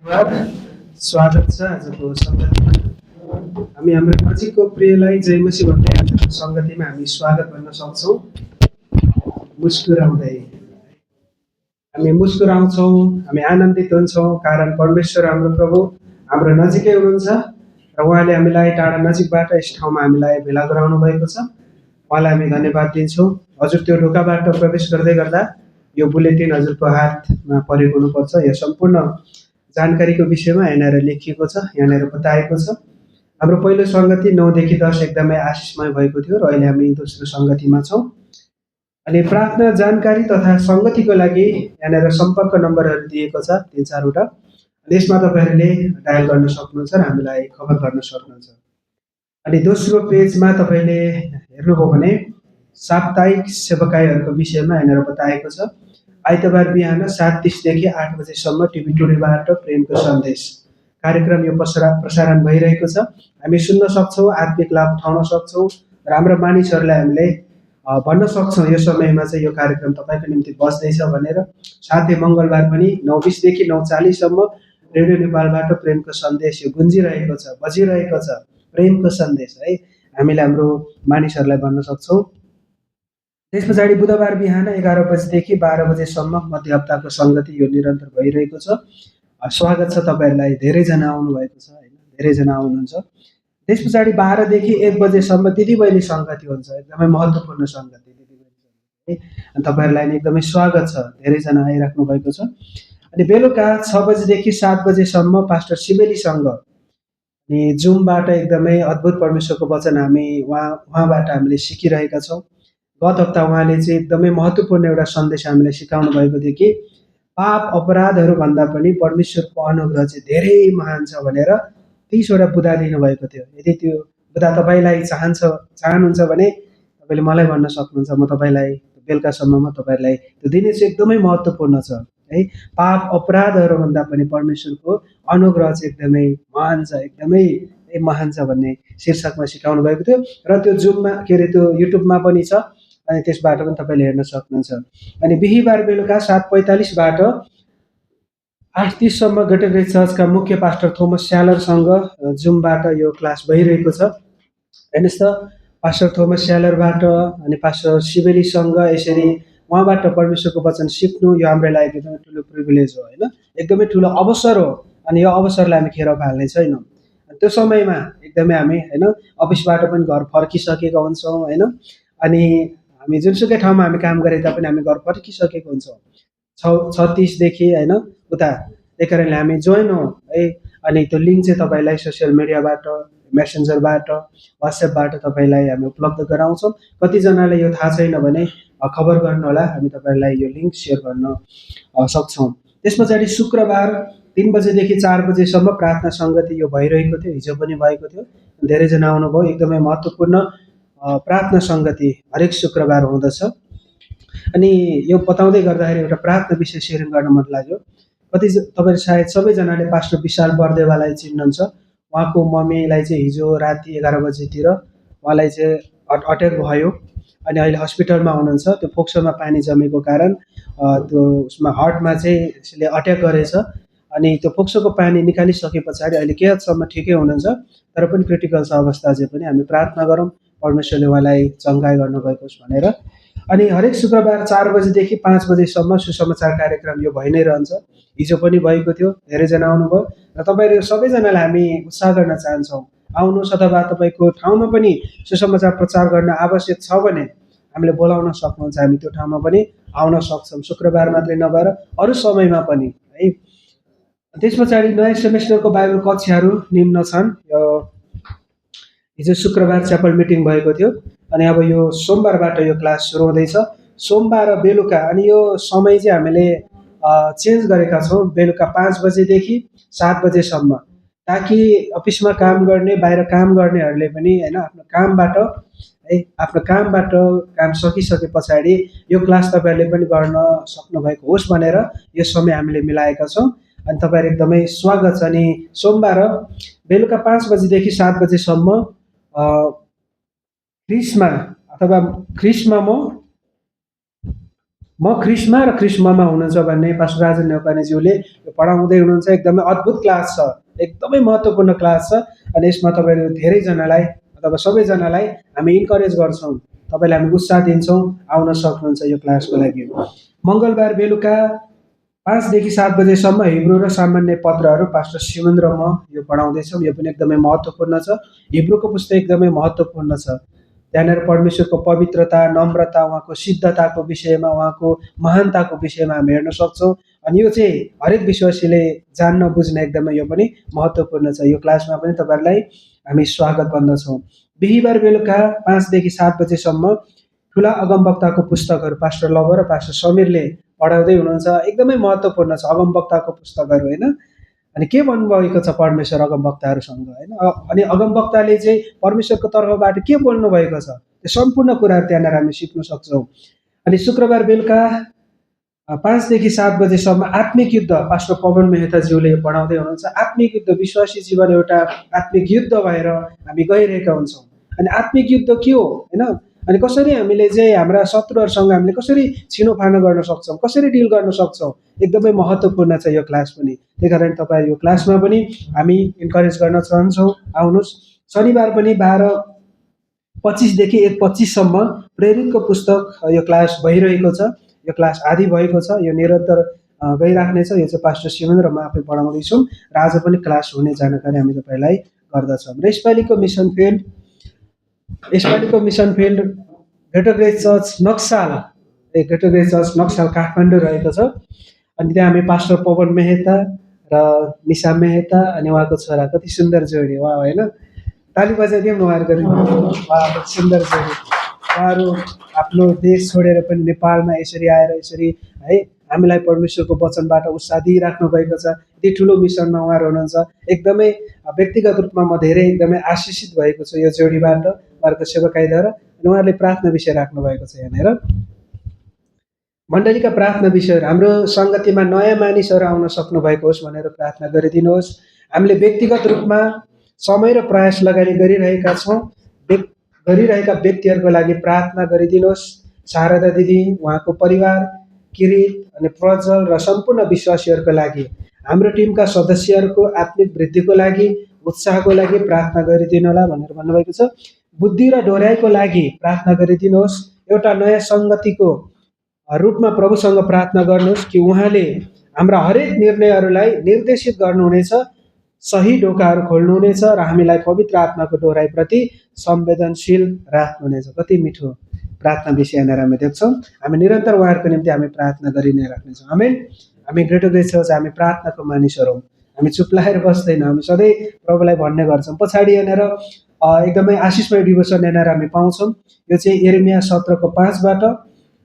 स्वागत छ आजको सङ्गतिमा। हामी हाम्रो नजिकको प्रियलाई जय मसी भन्दै आजको सङ्गतिमा हामी स्वागत गर्न सक्छौँ मुस्कुराउँदै। हामी मुस्कुराउँछौँ, हामी आनन्दित हुन्छौँ, कारण परमेश्वर हाम्रो प्रभु हाम्रो नजिकै हुनुहुन्छ र उहाँले हामीलाई टाढा नजिकबाट यस ठाउँमा हामीलाई भेला गराउनु भएको छ। उहाँलाई हामी धन्यवाद दिन्छौँ। हजुर त्यो ढोकाबाट प्रवेश गर्दै गर्दा यो बुलेटिन हजुरको हातमा परेको हुनुपर्छ। यो सम्पूर्ण जानकारीको विषयमा यहाँनिर लेखिएको छ, यहाँनिर बताएको छ। हाम्रो पहिलो सङ्गति 9 देखि 10 एकदमै आशिषमय भएको थियो र अहिले हामी दोस्रो सङ्गतिमा छौँ। अनि प्रार्थना जानकारी तथा सङ्गतिको लागि यहाँनिर सम्पर्क नम्बरहरू दिएको छ 3-4वटा। यसमा तपाईँहरूले डायल गर्न सक्नुहुन्छ र हामीलाई खबर गर्न सक्नुहुन्छ। अनि दोस्रो पेजमा तपाईँले हेर्नुभयो भने साप्ताहिक सेवकाईहरूको विषयमा यहाँनिर बताएको छ। आइतबार बिहान 7:30 देखि 8 बजेसम्म टिभी टुडेबाट प्रेमको सन्देश कार्यक्रम यो प्रसारण भइरहेको छ। हामी सुन्न सक्छौँ, आत्मिक लाभ उठाउन सक्छौँ र हाम्रो मानिसहरूलाई हामीले भन्न सक्छौँ यो समयमा चाहिँ यो कार्यक्रम तपाईँको निम्ति बस्दैछ भनेर। साथै मङ्गलबार पनि 9:20 देखि 9:40सम्म रेडियो नेपालबाट प्रेमको सन्देश यो गुन्जिरहेको छ, बजिरहेको छ प्रेमको सन्देश है। हामीले हाम्रो मानिसहरूलाई भन्न सक्छौँ। त्यस पछाडि बुधबार बिहान 11 बजेदेखि 12 बजेसम्म मध्य हप्ताको सङ्गति यो निरन्तर भइरहेको छ। स्वागत छ तपाईँहरूलाई। धेरैजना आउनुभएको छ होइन, धेरैजना आउनुहुन्छ। त्यस पछाडि 12 देखि 1 बजेसम्म दिदीबहिनी सङ्गति हुन्छ, एकदमै महत्त्वपूर्ण सङ्गति दिदीबहिनी सङ्गति है। अनि तपाईँहरूलाई नि एकदमै स्वागत छ, धेरैजना आइराख्नु भएको छ। अनि बेलुका 6 बजेदेखि 7 बजेसम्म पास्टर शिवेलीसँग अनि जुमबाट एकदमै अद्भुत परमेश्वरको वचन हामी उहाँबाट हामीले सिकिरहेका छौँ। गत हप्ता उहाँले चाहिँ एकदमै महत्त्वपूर्ण एउटा सन्देश हामीलाई सिकाउनु भएको थियो कि पाप अपराधहरूभन्दा पनि परमेश्वरको अनुग्रह चाहिँ धेरै महान छ भनेर 30वटा बुँदा दिनुभएको थियो। यदि त्यो बुँदा तपाईँलाई चाहनुहुन्छ भने तपाईँले मलाई भन्न सक्नुहुन्छ। म तपाईँलाई बेलुकासम्ममा तपाईँहरूलाई त्यो दिने चाहिँ एकदमै महत्त्वपूर्ण छ है। पाप अपराधहरूभन्दा पनि परमेश्वरको अनुग्रह चाहिँ एकदमै महान छ, एकदमै महान छ भन्ने शीर्षकमा सिकाउनु भएको थियो र त्यो जुममा के अरे त्यो युट्युबमा पनि छ। अनि त्यसबाट पनि तपाईँले हेर्न सक्नुहुन्छ। अनि बिहिबार बेलुका 7:45बाट 8:30सम्म गेटवे चर्चका मुख्य पास्टर थोमस स्यालरसँग जुमबाट यो क्लास भइरहेको छ। हेर्नुहोस् त, पास्टर थोमस स्यालरबाट अनि पास्टर शिवेलीसँग यसरी उहाँबाट परमेश्वरको वचन सिक्नु यो हाम्रो लागि एकदमै ठुलो प्रिभिलेज हो होइन, एकदमै ठुलो अवसर हो। अनि यो अवसरलाई हामी खेर फाल्ने छैनौँ। त्यो समयमा एकदमै हामी होइन अफिसबाट पनि घर फर्किसकेका हुन्छौँ होइन। अनि हामी जुनसुकै ठाउँमा हामी काम गरे तापनि हामी घर फर्किसकेको हुन्छौँ 36 देखि होइन उता। त्यही कारणले हामी जोइन हौँ है। अनि त्यो लिङ्क चाहिँ तपाईँलाई सोसियल मिडियाबाट, मेसेन्जरबाट, वाट्सएपबाट तपाईँलाई हामी उपलब्ध गराउँछौँ। कतिजनालाई यो थाहा छैन भने खबर गर्नुहोला, हामी तपाईँलाई यो लिङ्क सेयर गर्न सक्छौँ। त्यस पछाडि शुक्रबार 3 बजेदेखि 4 बजेसम्म प्रार्थना सङ्गति यो भइरहेको थियो, हिजो पनि भएको थियो। धेरैजना आउनुभयो। एकदमै महत्त्वपूर्ण प्रार्थना सङ्गति हरेक शुक्रबार हुँदछ। अनि यो बताउँदै गर्दाखेरि एउटा प्रार्थना विषय सेयरिङ गर्न मन लाग्यो। तपाईँहरू सायद सबैजनाले पास्टर विशाल बर्देवालाई चिन्नुहुन्छ। उहाँको मम्मीलाई चाहिँ हिजो राति 11 बजेतिर उहाँलाई चाहिँ अट्याक भयो अनि अहिले हस्पिटलमा हुनुहुन्छ। त्यो फोक्सोमा पानी जमेको कारण त्यो उसमा हार्टमा चाहिँ यसले अट्याक गरेछ। अनि त्यो फोक्सोको पानी निकालिसके पछाडि अहिले केही हदसम्म ठिकै हुनुहुन्छ, तर पनि क्रिटिकल छ अवस्था चाहिँ पनि। हामी प्रार्थना गरौँ परमेश्वरले उहाँलाई चङ्गाई गर्नुभएको होस् भनेर। अनि हरेक शुक्रबार 4 बजेदेखि 5 बजेसम्म सुसमाचार कार्यक्रम यो भइ नै रहन्छ। हिजो पनि भएको थियो, धेरैजना आउनुभयो र तपाईँहरू सबैजनालाई हामी उत्साह गर्न चाहन्छौँ। आउनुहोस्, अथवा तपाईँको ठाउँमा पनि सुसमाचार प्रचार गर्न आवश्यक छ भने हामीले बोलाउन सक्नुहुन्छ। हामी त्यो ठाउँमा पनि आउन सक्छौँ, शुक्रबार मात्रै नभएर अरू समयमा पनि है। त्यस पछाडि नयाँ सेमेस्टरको बाइबल कक्षाहरू निम्न छन्। हिजो शुक्रबार च्यापल मिटिङ भएको थियो अनि अब यो सोमबारबाट यो क्लास सुरु हुँदैछ, सोमबार बेलुका। अनि यो समय चाहिँ हामीले चेन्ज गरेका छौँ, बेलुका 5 बजेदेखि 7 बजेसम्म, ताकि अफिसमा काम गर्ने, बाहिर काम गर्नेहरूले पनि होइन आफ्नो कामबाट काम सकिसके पछाडि यो क्लास तपाईँहरूले पनि गर्न सक्नुभएको होस् भनेर यो समय हामीले मिलाएका छौँ। अनि तपाईँहरू एकदमै स्वागत छ। अनि सोमबार बेलुका 5 बजेदेखि 7 बजेसम्म ख्रिसमा म ख्रिस्टमा र ख्रिस्टमा हुनुहुन्छ भन्ने पास्टर राजन नेपानेज्यूले पढाउँदै हुनुहुन्छ। एकदमै अद्भुत क्लास छ, एकदमै महत्त्वपूर्ण क्लास छ। अनि यसमा तपाईँहरू धेरैजनालाई अथवा सबैजनालाई हामी इन्करेज गर्छौँ, तपाईँलाई हामी उत्साह दिन्छौँ, आउन सक्नुहुन्छ यो क्लासको लागि। मङ्गलबार बेलुका 5 देखि 7 बजेसम्म हिब्रू र सामान्य पत्रहरू पास्टर सिमन र म यो पढाउँदैछौँ। यो पनि एकदमै महत्त्वपूर्ण छ। हिब्रूको पुस्तक एकदमै महत्त्वपूर्ण छ। त्यहाँनिर परमेश्वरको पवित्रता, नम्रता, उहाँको सिद्धताको विषयमा, उहाँको महानताको विषयमा हामी हेर्न सक्छौँ। अनि यो चाहिँ हरेक विश्वासीले जान्न बुझ्न एकदमै यो पनि महत्त्वपूर्ण छ। यो क्लासमा पनि तपाईँहरूलाई हामी स्वागत भन्दछौँ। बिहिबार बेलुका 5 देखि 7 बजेसम्म ठुला अगमवक्ताको पुस्तकहरू पास्टर लभ र पास्टर समीरले पढाउँदै हुनुहुन्छ। एकदमै महत्त्वपूर्ण छ अगमवक्ताको पुस्तकहरू, होइन। अनि के भन्नुभएको छ परमेश्वर अगमवक्ताहरूसँग, होइन। अनि अगमवक्ताले चाहिँ परमेश्वरको तर्फबाट के बोल्नुभएको छ, त्यो सम्पूर्ण कुराहरू त्यहाँनिर हामी सिक्न सक्छौँ। अनि शुक्रबार बेलुका 5 देखि 7 बजेसम्म आत्मिक युद्ध पास्टर पवन मेहताज्यूले पढाउँदै हुनुहुन्छ। आत्मिक युद्ध, विश्वासी जीवन एउटा आत्मिक युद्ध भएर हामी गइरहेका हुन्छौँ। अनि आत्मिक युद्ध के हो, होइन। अनि कसरी हामीले चाहिँ हाम्रा शत्रुहरूसँग हामीले कसरी छिनोफानो गर्न सक्छौँ, कसरी डिल गर्न सक्छौँ, एकदमै महत्त्वपूर्ण छ यो क्लास पनि। त्यही कारण तपाईँ यो क्लासमा पनि हामी इन्करेज गर्न चाहन्छौँ, आउनुहोस्। शनिबार पनि 12:25 देखि 1:25सम्म प्रेरितको पुस्तक यो क्लास भइरहेको छ। यो क्लास आदि भएको छ, यो निरन्तर गइराख्नेछ। यो चाहिँ पास्टर सिमन र म आफै पढाउँदैछौँ र आज पनि क्लास हुने जानकारी हामी तपाईँलाई गर्दछौँ। र यसपालिको mission field Greater Grace Church Naxal, Greater Grace Church Naxal Kathmandu रहेको छ। अनि त्यहाँ हामी पास्टर पवन मेहता र निशा मेहता अनि उहाँको छोरा, कति सुन्दर जोडी, उहाँ, होइन। ताली बजाइदिउँ न उहाँहरूको निम्ति। उहाँ कति सुन्दर जोडी। उहाँहरू आफ्नो देश छोडेर पनि नेपालमा यसरी आएर यसरी, है, हामीलाई परमेश्वरको वचनबाट उत्साह दिइराख्नु भएको छ। यति ठुलो मिसनमा उहाँहरू हुनुहुन्छ। एकदमै व्यक्तिगत रूपमा म धेरै एकदमै आशिषित भएको छु यो जोडीबाट, उहाँहरूको सेवकाइद्वारा। अनि उहाँहरूले प्रार्थना विषय राख्नु भएको छ यहाँनिर। मण्डलीका प्रार्थना विषयहरू, हाम्रो सङ्गतिमा नयाँ मानिसहरू आउन सक्नु भएको होस् भनेर प्रार्थना गरिदिनुहोस्। हामीले व्यक्तिगत रूपमा समय र प्रयास लगानी गरिरहेका छौँ। गरिरहेका व्यक्तिहरूको लागि प्रार्थना गरिदिनुहोस्। शारदा दिदी, उहाँको परिवार, किरीट अनि प्रज्वल र सम्पूर्ण विश्वासीहरूको लागि, हाम्रो टिमका सदस्यहरूको आत्मिक वृद्धिको लागि, उत्साहको लागि प्रार्थना गरिदिनु होला भनेर भन्नुभएको छ। बुद्धि र डोर्याइको लागि प्रार्थना गरिदिनुहोस्। एउटा नयाँ सङ्गतिको रूपमा प्रभुसँग प्रार्थना गर्नुहोस् कि उहाँले हाम्रा हरेक निर्णयहरूलाई निर्देशित गर्नुहुनेछ, सही ढोकाहरू खोल्नुहुनेछ र हामीलाई पवित्र आत्माको डोराइप्रति संवेदनशील राख्नुहुनेछ। कति मिठो प्रार्थना विषय यहाँनिर हामी देख्छौँ। हामी निरन्तर उहाँहरूको निम्ति हामी प्रार्थना गरि नै राख्नेछौँ। आमेन। हामी ग्रेटर ग्रेस चर्च, हामी प्रार्थनाको मानिसहरू हौँ। हामी चुप लागेर बस्दैनौँ, हामी सधैँ प्रभुलाई भन्ने गर्छौँ। पछाडि यहाँनिर एकदमै आशिषमय डिभोसन यहाँनिर हामी पाउँछौँ। यो चाहिँ यिर्मया 17:5बाट।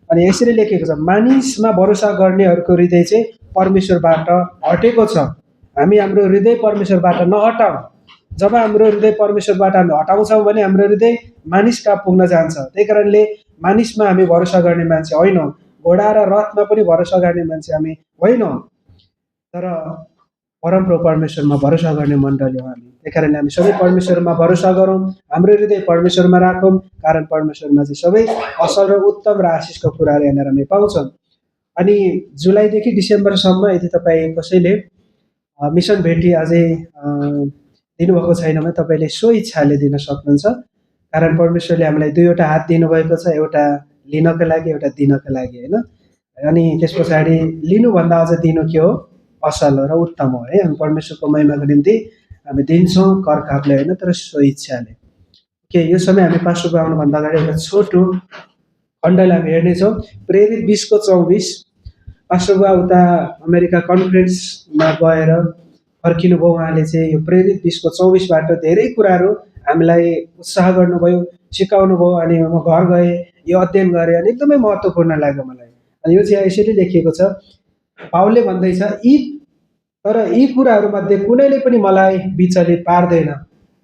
अनि यसरी लेखेको छ, मानिसमा भरोसा गर्नेहरूको हृदय चाहिँ परमेश्वरबाट हटेको छ। हामी हाम्रो हृदय परमेश्वरबाट नहटाउँ। जब हाम्रो हृदय परमेश्वरबाट हामी हटाउँछौँ भने हाम्रो हृदय मानिस कहाँ पुग्न जान्छ। त्यही कारणले मानिसमा हामी भरोसा गर्ने मान्छे होइनौँ, घोडा र रथमा पनि भरोसा गर्ने मान्छे हामी होइनौँ, तर परमप्रभु परमेश्वरमा भरोसा गर्ने मण्डली हो हामी। त्यही कारणले हामी सबै परमेश्वरमा भरोसा गरौँ, हाम्रो हृदय परमेश्वरमा राखौँ, कारण परमेश्वरमा चाहिँ सबै असल र उत्तम र आशिषको कुराहरू यहाँनिर हामी पाउँछौँ। अनि जुलाईदेखि डिसेम्बरसम्म यदि तपाईँ कसैले मिसन भेटी अझै दिनुभएको छैन भने तपाईँले सो इच्छाले दिन सक्नुहुन्छ। कारण परमेश्वरले हामीलाई दुईवटा हात दिनुभएको छ, एउटा लिनको लागि, एउटा दिनको लागि, होइन। अनि त्यस पछाडि लिनुभन्दा अझ दिनु के हो, असल हो र उत्तम हो, है। हामी परमेश्वरको महिमाको निम्ति हामी दिन्छौँ, कर कापले होइन, तर सो इच्छाले। के यो समय हामी पास्टरको आउनुभन्दा अगाडि एउटा छोटो खण्डलाई हामी हेर्नेछौँ। प्रेरित 20:24। पास्टर बुवा उता अमेरिका कन्फरेन्समा गएर फर्किनुभयो। उहाँले चाहिँ यो प्रेरित 20:24बाट धेरै कुराहरू हामीलाई उत्साह गर्नुभयो, सिकाउनु भयो। अनि म घर गएँ, यो अध्ययन गरेँ, अनि एकदमै महत्त्वपूर्ण लाग्यो मलाई। अनि यो चाहिँ यसरी लेखिएको छ, पावलले भन्दैछ, तर यी कुराहरूमध्ये कुनैले पनि मलाई विचलित पार्दैन।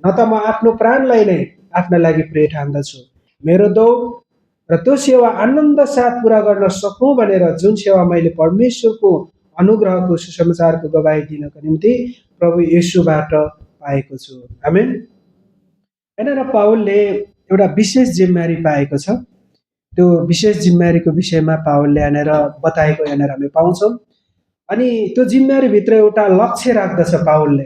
न त म आफ्नो प्राणलाई नै आफ्ना लागि प्रिय ठान्दछु, मेरो दौड र त्यो सेवा आनन्द साथ पुरा गर्न सकौँ भनेर, जुन सेवा मैले परमेश्वरको अनुग्रहको सुसमाचारको गवाही दिनको निम्ति प्रभु येशूबाट पाएको छु। आमेन। होइन। र पावलले एउटा विशेष जिम्मेवारी पाएको छ। त्यो विशेष जिम्मेवारीको विषयमा पावलले यहाँनिर बताएको यहाँनिर हामी पाउँछौँ। अनि त्यो जिम्मेवारीभित्र एउटा लक्ष्य राख्दछ पावलले।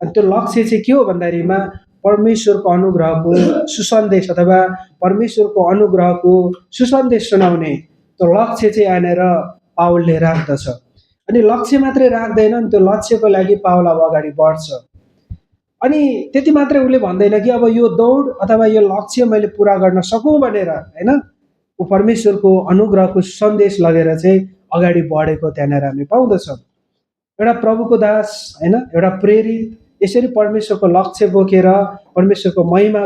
अनि त्यो लक्ष्य चाहिँ के हो भन्दाखेरिमा परमेश्वरको अनुग्रहको सुसन्देश अथवा परमेश्वरको अनुग्रहको सुसन्देश सुनाउने त्यो लक्ष्य चाहिँ यहाँनिर पावलले राख्दछ। अनि लक्ष्य मात्रै राख्दैन, नि त्यो लक्ष्यको लागि पावल अब अगाडि बढ्छ। अनि त्यति मात्रै उसले भन्दैन कि अब यो दौड अथवा यो लक्ष्य मैले पुरा गर्न सकौँ भनेर, होइन, ऊ परमेश्वरको अनुग्रहको सन्देश लगेर चाहिँ अगाडि बढेको त्यहाँनिर हामी पाउँदछौँ। एउटा प्रभुको दास, होइन, एउटा प्रेरित यसरी परमेश्वरको लक्ष्य बोकेर परमेश्वरको महिमा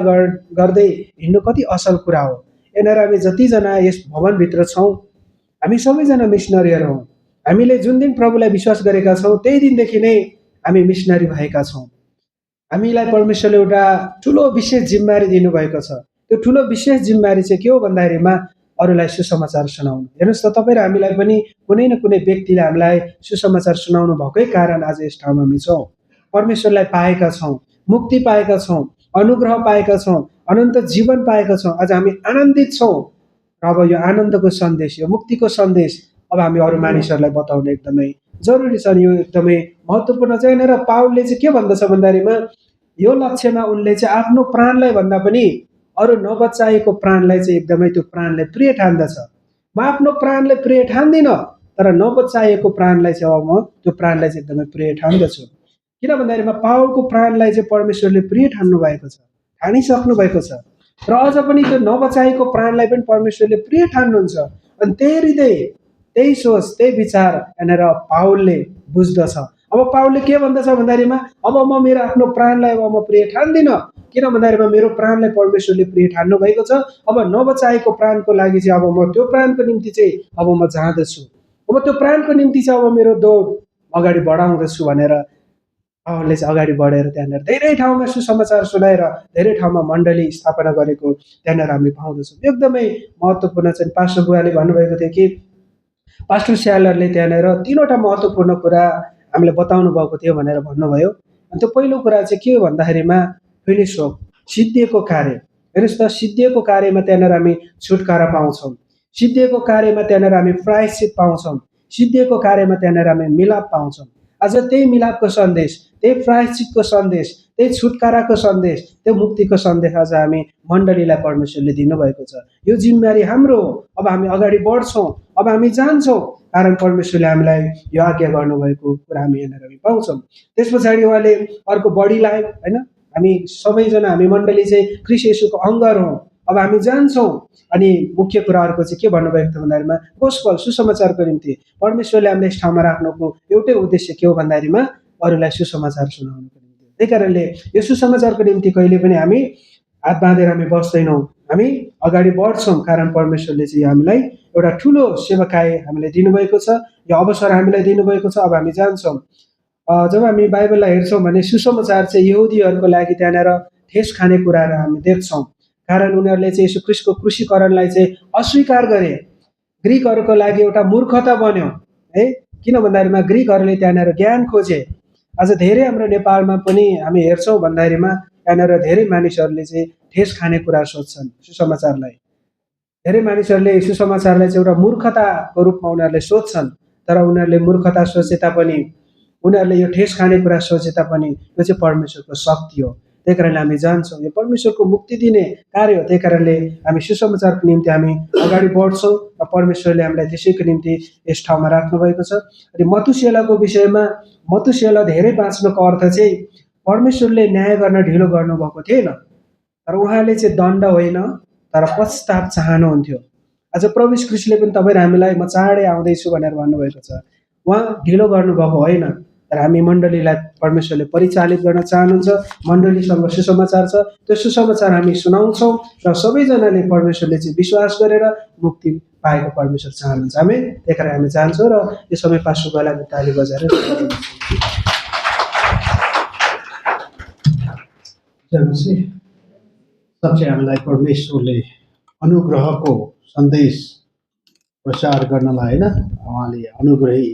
गर्दै हिँड्नु कति असल कुरा हो। यहाँनिर हामी जतिजना यस भवनभित्र छौँ हामी सबैजना मिसनरीहरू हौँ। हामीले जुन दिन प्रभुलाई विश्वास गरेका छौँ त्यही दिनदेखि नै हामी मिसनरी भएका छौँ। हामीलाई परमेश्वरले एउटा ठुलो विशेष जिम्मेवारी दिनुभएको छ। त्यो ठुलो विशेष जिम्मेवारी चाहिँ के हो भन्दाखेरिमा अरूलाई सुसमाचार सुनाउनु। हेर्नुहोस् त, तपाईँ र हामीलाई पनि कुनै न कुनै व्यक्तिले हामीलाई सुसमाचार सुनाउनु भएकै कारण आज यस ठाउँमा हामी छौँ। परमेश्वरलाई पाएका छौँ, मुक्ति पाएका छौँ, अनुग्रह पाएका छौँ, अनन्त जीवन पाएका छौँ। आज हामी आनन्दित छौँ र अब यो आनन्दको सन्देश, यो मुक्तिको सन्देश अब हामी अरू मानिसहरूलाई बताउन एकदमै जरुरी छ। यो एकदमै महत्त्वपूर्ण चाहिँ। यहाँनिर पावलले चाहिँ के भन्दछ भन्दाखेरिमा यो लक्ष्यमा उनले चाहिँ आफ्नो प्राणलाई भन्दा पनि अरू नबचाएको प्राणलाई चाहिँ एकदमै त्यो प्राणलाई प्रिय ठान्दछ। म आफ्नो प्राणलाई प्रिय ठान्दिनँ, तर नबचाएको प्राणलाई चाहिँ अब म त्यो प्राणलाई चाहिँ एकदमै प्रिय ठान्दछु। किन भन्दाखेरिमा पावलको प्राणलाई चाहिँ परमेश्वरले प्रिय ठान्नु भएको छ, ठानिसक्नु भएको छ। र अझ पनि त्यो नबचाएको प्राणलाई पनि परमेश्वरले प्रिय ठान्नुहुन्छ। अनि त्यही हृदय, त्यही सोच, त्यही विचार यहाँनिर पावलले बुझ्दछ। अब पावलले के भन्दछ भन्दाखेरिमा अब म मेरो आफ्नो प्राणलाई अब म प्रिय ठान्दिनँ। किन भन्दाखेरिमा मेरो प्राणलाई परमेश्वरले प्रिय ठान्नु भएको छ। अब नबचाएको प्राणको लागि चाहिँ अब म त्यो प्राणको निम्ति चाहिँ अब म जाँदछु। अब त्यो प्राणको निम्ति चाहिँ अब मेरो दौड अगाडि बढाउँदछु भनेर पावलले चाहिँ अगाडि बढेर त्यहाँनिर धेरै ठाउँमा सुसमाचार सुनाएर धेरै ठाउँमा मण्डली स्थापना गरेको त्यहाँनिर हामी पाउँदछौँ। एकदमै महत्त्वपूर्ण चाहिँ पास्टर बुवाले भन्नुभएको थियो कि पास्टर स्यालरले त्यहाँनिर 3वटा महत्त्वपूर्ण कुरा हामीलाई बताउनु भएको थियो भनेर भन्नुभयो। अनि त्यो पहिलो कुरा चाहिँ के हो भन्दाखेरिमा फिनिस होप, सिद्धिएको कार्य। हेर्नुहोस् त, सिद्धिएको कार्यमा त्यहाँनिर हामी छुटकारा पाउँछौँ, सिद्धिएको कार्यमा त्यहाँनिर हामी प्रायश्चित पाउँछौँ, सिद्धिएको कार्यमा त्यहाँनिर हामी मिलाप पाउँछौँ। आज त्यही मिलापको सन्देश, त्यही प्रायश्चितको सन्देश, त्यही छुटकाराको सन्देश, त्यो मुक्तिको सन्देश आज हामी मण्डलीलाई परमेश्वरले दिनुभएको छ। यो जिम्मेवारी हाम्रो हो। अब हामी अगाडि बढ्छौँ, अब हामी जान्छौँ, कारण परमेश्वरले हामीलाई यो आज्ञा गर्नुभएको कुरा हामी यहाँनिर हामी पाउँछौँ। त्यस पछाडि उहाँले अर्को बडीलाई, होइन, हामी सबैजना हामी मण्डली चाहिँ ख्रीष्ट येशूको अङ्गहरू हौँ। अब हामी जान्छौँ। अनि मुख्य कुरा अर्को चाहिँ के भन्नुभएको थियो भन्दाखेरिमा गोस्पल, सुसमाचारको निम्ति परमेश्वरले हामीले यस ठाउँमा राख्नुको एउटै उद्देश्य के हो भन्दाखेरिमा अरूलाई सुसमाचार सुनाउनुको निम्ति। त्यही कारणले यो सुसमाचारको निम्ति कहिले पनि हामी हात बाँधेर हामी बस्दैनौँ, हामी अगाडि बढ्छौँ। कारण परमेश्वरले चाहिँ हामीलाई एउटा ठुलो सेवाकाय हामीलाई दिनुभएको छ, यो अवसर हामीलाई दिनुभएको छ। अब हामी जान्छौँ। जब हामी बाइबललाई हेर्छौँ भने सुसमाचार चाहिँ यहुदीहरूको लागि त्यहाँनिर ठेस खाने कुराहरू हामी देख्छौँ। कारण उनीहरूले चाहिँ यीशु ख्रीष्टको क्रुसीकरणलाई चाहिँ अस्वीकार गरे। ग्रिकहरूको लागि एउटा मूर्खता बन्यो, है। किन भन्दाखेरिमा ग्रिकहरूले त्यहाँनिर ज्ञान खोजे। आज धेरै हाम्रो नेपालमा पनि हामी हेर्छौँ भन्दाखेरिमा त्यहाँनिर धेरै मानिसहरूले चाहिँ ठेस खाने कुरा सोच्छन् सुसमाचारलाई। धेरै मानिसहरूले सुसमाचारलाई चाहिँ एउटा मूर्खताको रूपमा उनीहरूले सोच्छन्। तर उनीहरूले मूर्खता सोचे तापनि, उनीहरूले यो ठेस खाने कुरा सोचे तापनि यो चाहिँ परमेश्वरको शक्ति हो। त्यही कारणले हामी जान्छौँ। यो परमेश्वरको मुक्ति दिने कार्य हो। त्यही कारणले हामी सुसमाचारको निम्ति हामी अगाडि बढ्छौँ र परमेश्वरले हामीलाई त्यसैको निम्ति यस ठाउँमा राख्नुभएको छ। अनि मतुसेलाको विषयमा, मतुसेला धेरै बाँच्नुको अर्थ चाहिँ परमेश्वरले न्याय गर्न ढिलो गर्नुभएको थिएन, तर उहाँले चाहिँ दण्ड होइन तर पश्चाताप चाहनुहुन्थ्यो। आज प्रभु यीशु ख्रीष्टले पनि तपाईँ र हामीलाई म चाँडै आउँदैछु भनेर भन्नुभएको छ। उहाँ ढिलो गर्नुभएको होइन, तर हामी मण्डलीलाई परमेश्वरले परिचालित गर्न चाहनुहुन्छ। मण्डलीसँग सुसमाचार छ, त्यो सुसमाचार हामी सुनाउँछौँ र सबैजनाले परमेश्वरले चाहिँ विश्वास गरेर मुक्ति पाएको परमेश्वर चाहनुहुन्छ। हामी त्यही कारण हामी जान्छौँ र यो समय पास्टर बुवालाई ताली बजाएर सबसे हामीलाई परमेश्वरले अनुग्रहको सन्देश प्रचार गर्नलाई, होइन, उहाँले अनुग्रही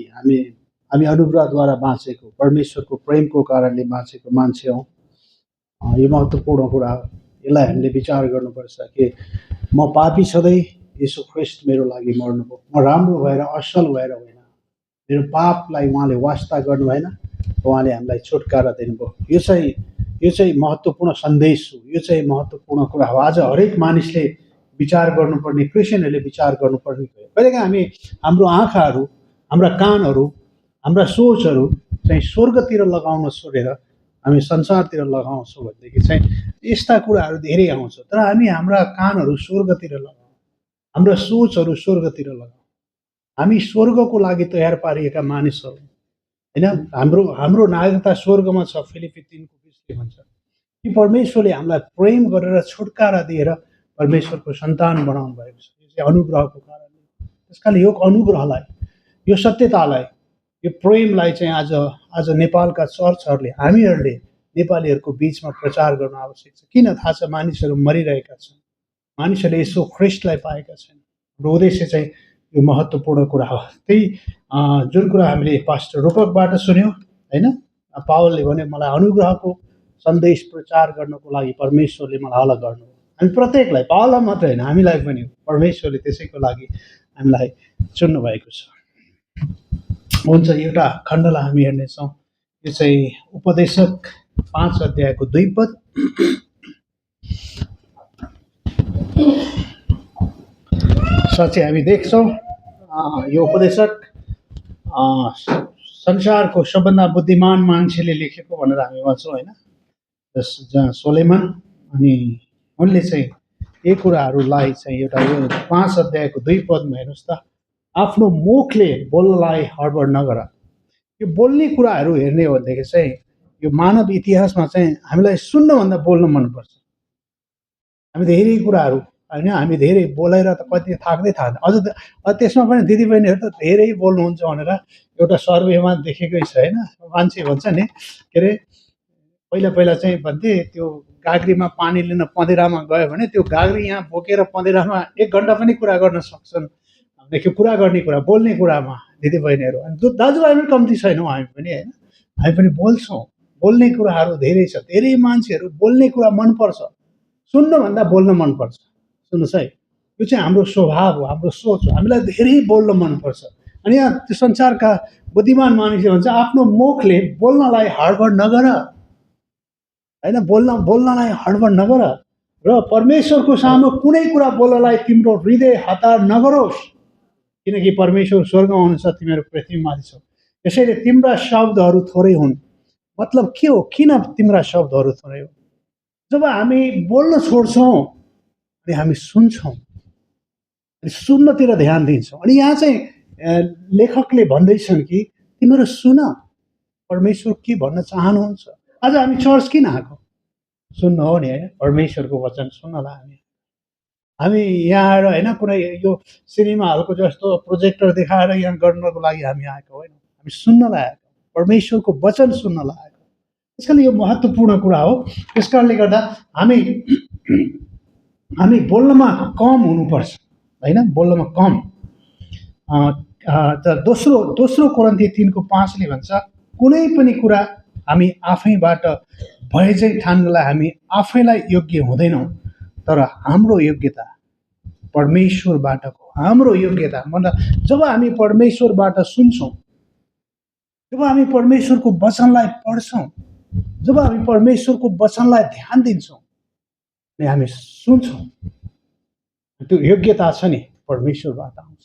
हामी अनुग्रहद्वारा बाँचेको, परमेश्वरको प्रेमको कारणले बाँचेको मान्छे हौँ। यो महत्त्वपूर्ण कुरा हो। यसलाई हामीले विचार गर्नुपर्छ कि म पापी सधैँ येशू ख्रिस्ट मेरो लागि मर्नुभयो। म राम्रो भएर असल भएर होइन, मेरो पापलाई उहाँले वास्ता गर्नु भएन, उहाँले हामीलाई छुटकारा दिनुभयो। यो चाहिँ महत्त्वपूर्ण सन्देश हो, यो चाहिँ महत्त्वपूर्ण कुरा हो। आज हरेक मानिसले विचार गर्नुपर्ने, क्रिस्चियनहरूले विचार गर्नुपर्ने हो। कहिलेकाहीँ हाम्रो आँखाहरू, हाम्रा कानहरू, हाम्रा सोचहरू चाहिँ स्वर्गतिर लगाउन छोडेर हामी संसारतिर लगाउँछौँ भनेदेखि चाहिँ यस्ता कुराहरू धेरै आउँछ। तर हामी हाम्रा कानहरू स्वर्गतिर लगाउँ, हाम्रा सोचहरू स्वर्गतिर लगाउँ। हामी स्वर्गको लागि तयार पारिएका मानिसहरू होइन। हाम्रो नागरिकता स्वर्गमा छ। फिलिपी 3:20 भन्छ कि परमेश्वरले हामीलाई प्रेम गरेर छुटकारा दिएर परमेश्वरको सन्तान बनाउनु भएको छ। यो चाहिँ अनुग्रहको कारणले। त्यस कारण यो अनुग्रहलाई, यो सत्यतालाई, यो प्रेमलाई चाहिँ आज नेपालका चर्चहरूले, हामीहरूले नेपालीहरूको बिचमा प्रचार गर्न आवश्यक छ। किन थाहा छ? मानिसहरू मरिरहेका छन्, मानिसहरूले यसो ख्रिस्टलाई पाएका छन्। हाम्रो उद्देश्य चाहिँ यो महत्त्वपूर्ण कुरा हो। त्यही जुन कुरा हामीले पास्टर रूपकबाट सुन्यौँ होइन, पावलले भन्यो मलाई अनुग्रहको सन्देश प्रचार गर्नको लागि परमेश्वरले मलाई अलग गर्नु। हामी प्रत्येकलाई, पावललाई मात्रै होइन, हामीलाई पनि परमेश्वरले त्यसैको लागि हामीलाई चुन्नु भएको छ। हुन्छ, एउटा खण्डलाई हामी हेर्नेछौँ। यो चाहिँ उपदेशक 5:2 साँच्चै हामी देख्छौँ यो उपदेशक संसारको सबभन्दा बुद्धिमान मान्छेले लेखेको भनेर हामी भन्छौँ होइन, जहाँ सोलेमन। अनि उनले चाहिँ यी कुराहरूलाई चाहिँ एउटा यो 5:2 हेर्नुहोस् त, आफ्नो मुखले बोल्नलाई हडबड नगर। यो बोल्ने कुराहरू हेर्ने हो भनेदेखि चाहिँ यो मानव इतिहासमा चाहिँ हामीलाई सुन्नभन्दा बोल्न मनपर्छ। हामी धेरै कुराहरू होइन, हामी धेरै बोलेर त कति थाक्दैन। अझ त्यसमा पनि दिदीबहिनीहरू त धेरै बोल्नुहुन्छ भनेर एउटा सर्वेमा देखेकै छ होइन। मान्छे भन्छ नि के अरे, पहिला चाहिँ भन्थे त्यो गाग्रीमा पानी लिन पँधेरामा गयो भने त्यो गाग्री यहाँ बोकेर पँधेरामा 1 घन्टा पनि कुरा गर्न सक्छन् भनेदेखि कुरा गर्ने कुरा, बोल्ने कुरामा दिदीबहिनीहरू। अनि दाजुभाइ पनि कम्ती छैनौँ हामी पनि होइन, हामी पनि बोल्छौँ। बोल्ने कुराहरू धेरै छ। धेरै मान्छेहरू बोल्ने कुरा मनपर्छ, सुन्नभन्दा बोल्न मनपर्छ। सुन्नुहोस् है, यो चाहिँ हाम्रो स्वभाव हो, हाम्रो सोच हो। हामीलाई धेरै बोल्न मनपर्छ। अनि यहाँ त्यो संसारका बुद्धिमान मानिसले भन्छ आफ्नो मुखले बोल्नलाई हडबड नगर होइन, बोल्नलाई हडबड नगर र परमेश्वरको सामु कुनै कुरा बोल्नलाई तिम्रो हृदय हतार नगरोस्, किनकि परमेश्वर स्वर्गमा हुनुहुन्छ, तिमीहरू पृथ्वीमाथि छौ। यसैले तिम्रा शब्दहरू थोरै हुन्। मतलब के हो? किन तिम्रा शब्दहरू थोरै हो? जब हामी बोल्न छोड्छौँ अनि हामी सुन्छौँ, अनि सुन्नतिर ध्यान दिन्छौँ। अनि यहाँ चाहिँ लेखकले भन्दैछन् कि तिमीहरू सुन, परमेश्वर के भन्न चाहनुहुन्छ। आज हामी चर्च किन आएको? सुन्न हो नि होइन, परमेश्वरको वचन सुन्नलाई हामी यहाँ आएर होइन कुनै यो सिनेमा हलको जस्तो प्रोजेक्टर देखाएर यहाँ गर्नको लागि हामी आएको होइन, हामी सुन्नलाई आएको, परमेश्वरको वचन सुन्नलाई आएको। त्यस कारण यो महत्त्वपूर्ण कुरा हो। त्यस कारणले गर्दा हामी बोल्नमा कम हुनुपर्छ होइन, बोल्नमा कम। दोस्रो कोरिन्थी 3:5 भन्छ कुनै पनि कुरा हामी आफैबाट भए चाहिँ ठान्नलाई हामी आफैलाई योग्य हुँदैनौँ, तर हाम्रो योग्यता परमेश्वरबाटको। हाम्रो योग्यता मतलब जब हामी परमेश्वरबाट सुन्छौँ, जब हामी परमेश्वरको वचनलाई पढ्छौँ, जब हामी परमेश्वरको वचनलाई ध्यान दिन्छौँ अनि हामी सुन्छौँ, त्यो योग्यता छ नि परमेश्वरबाट आउँछ।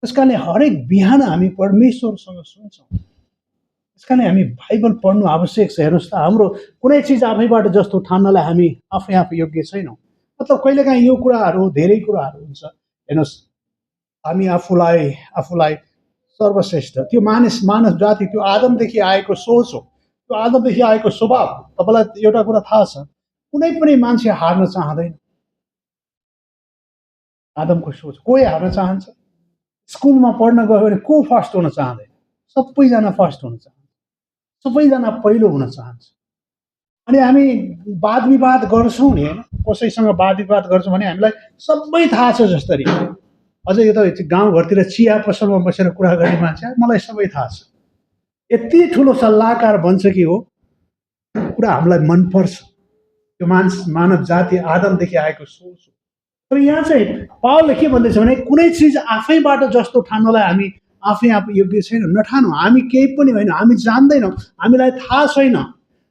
त्यस कारणले हरेक बिहान हामी परमेश्वरसँग सुन्छौँ। त्यस कारण हामी बाइबल पढ्नु आवश्यक छ। हेर्नुहोस् त, हाम्रो कुनै चिज आफैबाट जस्तो ठान्नलाई हामी आफै योग्य छैनौँ। मतलब कहिलेकाहीँ यो कुराहरू, धेरै कुराहरू हुन्छ। हेर्नुहोस्, हामी आफूलाई सर्वश्रेष्ठ, त्यो मानव जाति, त्यो आदमदेखि आएको सोच हो, त्यो आदमदेखि आएको स्वभाव। तपाईँलाई एउटा कुरा थाहा छ, कुनै पनि मान्छे हार्न चाहँदैन। आदमको सोच, कोही हार्न चाहन्छ? स्कुलमा पढ्न गयो भने को फर्स्ट हुन चाहँदैन? सबैजना फर्स्ट हुन चाहन्छ, सबैजना पहिलो हुन चाहन्छ। अनि हामी वाद विवाद गर्छौँ नि होइन, कसैसँग वाद विवाद गर्छौँ भने हामीलाई सबै थाहा छ जसरी। अझ यो त गाउँघरतिर चिया पसलमा बसेर कुरा गर्ने मान्छे, मलाई सबै थाहा छ। यति ठुलो सल्लाहकार बन्छ कि हो कुरा हामीलाई मनपर्छ। त्यो मानव जाति आदमदेखि आएको सोच हो। तर यहाँ चाहिँ पावलले के भन्दैछ भने कुनै चिज आफैबाट जस्तो ठान्नलाई हामी आफै आफू योग्य छैन, नठानौँ। हामी केही पनि होइन, हामी जान्दैनौँ, हामीलाई थाहा छैन।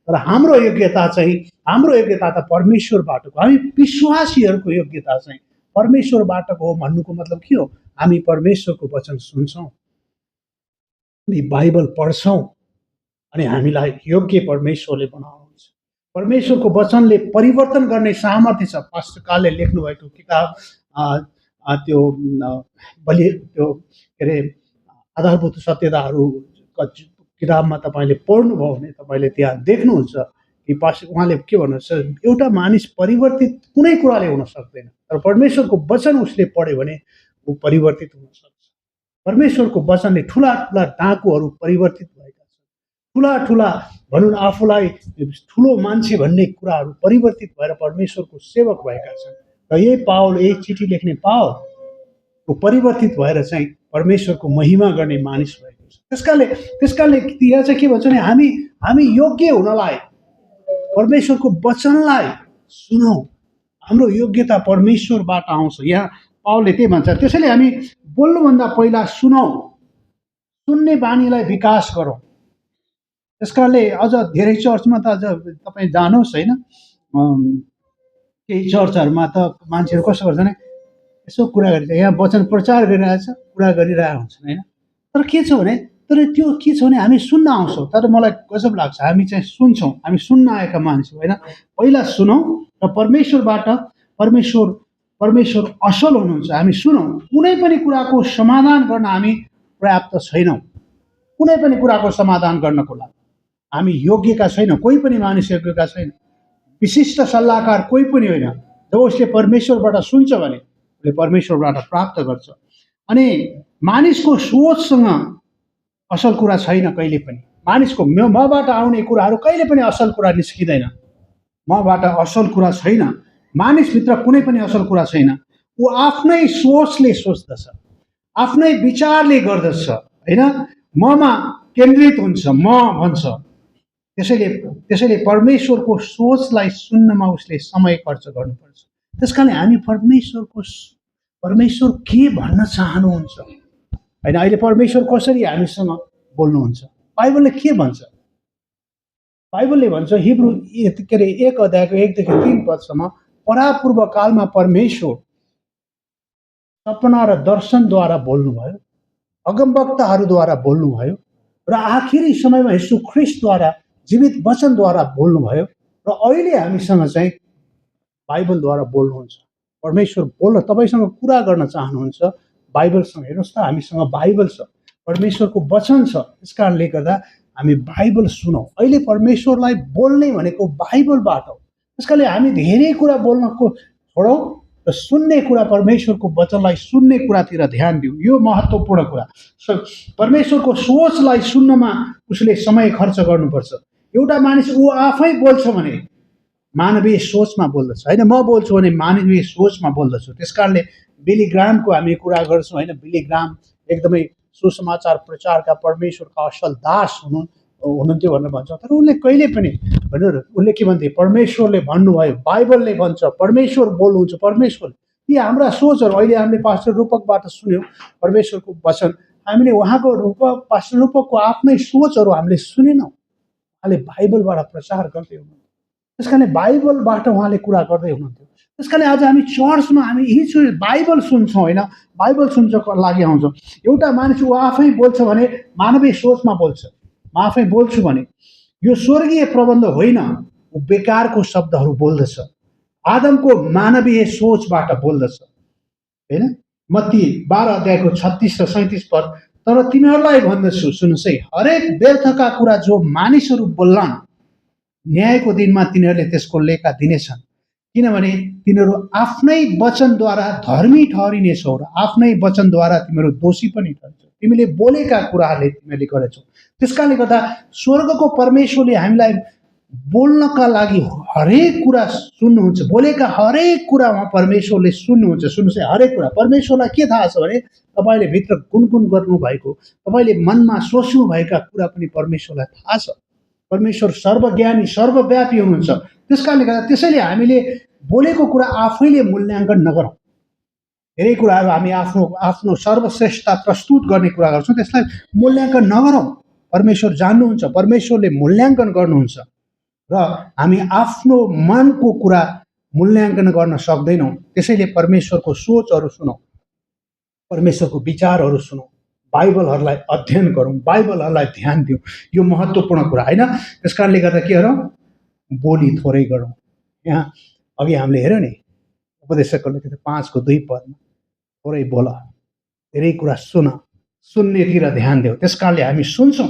तर हाम्रो योग्यता त परमेश्वरबाटको, हामी विश्वासीहरूको योग्यता चाहिँ परमेश्वरबाटको हो। भन्नुको मतलब के हो? हामी परमेश्वरको वचन सुन्छौँ, हामी बाइबल पढ्छौँ, अनि हामीलाई योग्य परमेश्वरले बनाउनुहुन्छ। परमेश्वरको वचनले परिवर्तन गर्ने सामर्थ्य छ। पास्टर कालले लेख्नु भएको किताब त्यो त्यो के अरे आधारभूत सत्यताहरू किताबमा तपाईँले पढ्नुभयो भने तपाईँले त्यहाँ देख्नुहुन्छ कि उहाँले के भन्नुहुन्छ, एउटा मानिस परिवर्तित कुनै कुराले हुन सक्दैन, तर परमेश्वरको वचन उसले पढ्यो भने ऊ परिवर्तित हुन सक्छ। परमेश्वरको वचनले ठुला ठुला डाकुहरू परिवर्तित भएका छन्, ठुला ठुला भनौँ न आफूलाई ठुलो मान्छे भन्ने कुराहरू परिवर्तित भएर परमेश्वरको सेवक भएका छन्। र यही पावल, यही चिठी लेख्ने पावल परिवर्तित भएर चाहिँ परमेश्वरको महिमा गर्ने मानिस भएको छ। त्यसकारणले यहाँ चाहिँ के भन्छ भने हामी योग्य हुनलाई परमेश्वरको वचनलाई सुनौँ। हाम्रो योग्यता परमेश्वरबाट आउँछ। यहाँ पावलले त्यही भन्छ। त्यसैले हामी बोल्नुभन्दा पहिला सुनौँ, सुन्ने बानीलाई विकास गरौँ। त्यसकारणले अझ धेरै चर्चमा त अझ तपाईँ जानुहोस् होइन, केही चर्चहरूमा त मान्छेहरू कस्तो गर्छ भने यसो कुरा गरिन्छ, यहाँ वचन प्रचार गरिरहेछ, कुरा गरिरहेको हुन्छन् होइन। तर के छ भने, तर त्यो के छ भने हामी सुन्न आउँछौँ। तर मलाई गजब लाग्छ, हामी चाहिँ सुन्छौँ, हामी सुन्न आएका मान्छे होइन। पहिला सुनौँ र परमेश्वरबाट, परमेश्वर असल हुनुहुन्छ, हामी सुनौँ। कुनै पनि कुराको समाधान गर्न हामी पर्याप्त छैनौँ। कुनै पनि कुराको समाधान गर्नको लागि हामी योग्यका छैनौँ। कोही पनि मानिस योग्यका छैन। विशिष्ट सल्लाहकार कोही पनि होइन। जब उसले परमेश्वरबाट सुन्छ भने उसले परमेश्वरबाट प्राप्त गर्छ। अनि मानिसको सोचसँग असल कुरा छैन कहिले पनि। मानिसको मबाट आउने कुराहरू कहिले पनि असल कुरा निस्किँदैन। मबाट असल कुरा छैन। मानिसभित्र कुनै पनि असल कुरा छैन। ऊ आफ्नै सोचले सोच्दछ, आफ्नै विचारले गर्दछ होइन, ममा केन्द्रित हुन्छ, म भन्छ। त्यसैले परमेश्वरको सोचलाई सुन्नमा उसले समय खर्च गर्नुपर्छ। त्यसकारण हामी परमेश्वर के भन्न चाहनुहुन्छ होइन। अहिले परमेश्वर कसरी हामीसँग बोल्नुहुन्छ, बाइबलले के भन्छ? बाइबलले भन्छ हिब्रू 1 अध्यायको 1 देखि 3 पदसम्म, परापूर्व कालमा परमेश्वर सपना र दर्शनद्वारा बोल्नुभयो, अगमवक्ताहरूद्वारा बोल्नुभयो, र आखिरी समयमा यीशु ख्रीष्टद्वारा जीवित वचनद्वारा बोल्नुभयो, र अहिले हामीसँग चाहिँ बाइबलद्वारा बोल्नुहुन्छ। परमेश्वर बोल्न, तपाईँसँग कुरा गर्न चाहनुहुन्छ बाइबलसँग। हेर्नुहोस् त, हामीसँग बाइबल छ, परमेश्वरको वचन छ। त्यस कारणले गर्दा हामी बाइबल सुनौँ। अहिले परमेश्वरलाई बोल्ने भनेको बाइबलबाट हो। त्यस कारणले हामी धेरै कुरा बोल्नको छोडौँ र सुन्ने कुरा, परमेश्वरको वचनलाई सुन्ने कुरातिर ध्यान दिउँ। यो महत्त्वपूर्ण कुरा। परमेश्वरको सोचलाई सुन्नमा उसले समय खर्च गर्नुपर्छ। एउटा मानिस ऊ आफै बोल्छ भने मानवीय सोचमा बोल्दछ होइन, म बोल्छु भने मानवीय सोचमा बोल्दछु। त्यस कारणले बिली ग्रामको हामी कुरा गर्छौँ होइन। बिली ग्राम एकदमै सुसमाचार प्रचारका परमेश्वरका असल दास हुनुहुन्थ्यो भनेर भन्छ। तर उसले कहिले पनि उसले के भन्थे, परमेश्वरले भन्नुभयो, बाइबलले भन्छ, परमेश्वर बोल्नुहुन्छ। परमेश्वर यी हाम्रा सोचहरू, अहिले हामीले पास्टर रूपकबाट सुन्यौँ परमेश्वरको वचन, हामीले उहाँको पास्टर रूपकको आफ्नै सोचहरू हामीले सुनेनौँ। उहाँले बाइबलबाट प्रचार गर्दै हुनुहुन्थ्यो। त्यस कारणले बाइबलबाट उहाँले कुरा गर्दै हुनुहुन्थ्यो। त्यस कारणले आज हामी चर्चमा हामी यही बाइबल सुन्छौँ होइन, बाइबल सुन्छको लागि आउँछौँ। एउटा मानिस ऊ आफै बोल्छ भने मानवीय सोचमा बोल्छ। म आफै बोल्छु भने यो स्वर्गीय प्रबन्ध होइन, ऊ बेकारको शब्दहरू बोल्दछ, आदमको मानवीय सोचबाट बोल्दछ होइन। मत्ती 12 अध्यायको 36 र 37 पद, तर तिमीहरूलाई भन्दछु, सुन्नुहोस् है, हरेक व्यर्थका कुरा जो मानिसहरू बोल्लान्, न्यायको दिनमा तिनीहरूले त्यसको लेखा दिनेछन्। किनभने तिनीहरू आफ्नै वचनद्वारा धर्मी ठहरिनेछौ र आफ्नै वचनद्वारा तिमीहरू दोषी पनि ठहरछौ। तिमीले बोलेका कुराहरूले तिमीहरूले गरेछौ। त्यसकारणले गर्दा स्वर्गको परमेश्वरले हामीलाई बोल्नका लागि हरेक कुरा सुन्नुहुन्छ। बोलेका हरेक कुरा उहाँ परमेश्वरले सुन्नुहुन्छ। सुन्नुहोस् है, हरेक कुरा। परमेश्वरलाई के थाहा छ भने तपाईँले भित्र गुनगुन गर्नुभएको, तपाईँले मनमा सोच्नुभएका कुरा पनि परमेश्वरलाई थाहा छ। परमेश्वर सर्वज्ञानी, सर्वव्यापी हुनुहुन्छ। त्यसकारणले गर्दा त्यसैले हामीले बोलेको कुरा आफैले मूल्याङ्कन नगरौँ। धेरै कुराहरू हामी आफ्नो आफ्नो सर्वश्रेष्ठता प्रस्तुत गर्ने कुरा गर्छौँ, त्यसलाई मूल्याङ्कन नगरौँ। परमेश्वर जान्नुहुन्छ, परमेश्वरले मूल्याङ्कन गर्नुहुन्छ र हामी आफ्नो मनको कुरा मूल्याङ्कन गर्न सक्दैनौँ। त्यसैले परमेश्वरको सोचहरू सुनौँ, परमेश्वरको विचारहरू सुनौँ, बाइबलहरूलाई अध्ययन गरौँ, बाइबलहरूलाई ध्यान दिउँ। यो महत्त्वपूर्ण कुरा होइन। त्यस कारणले गर्दा के गरौँ? बोली थोरै गरौँ। यहाँ अघि हामीले हेऱ्यौँ नि, उपदेशकहरूले 5:2 थोरै बोल, धेरै कुरा सुन, सुन्नेतिर ध्यान देऊ। त्यस कारणले हामी सुन्छौँ,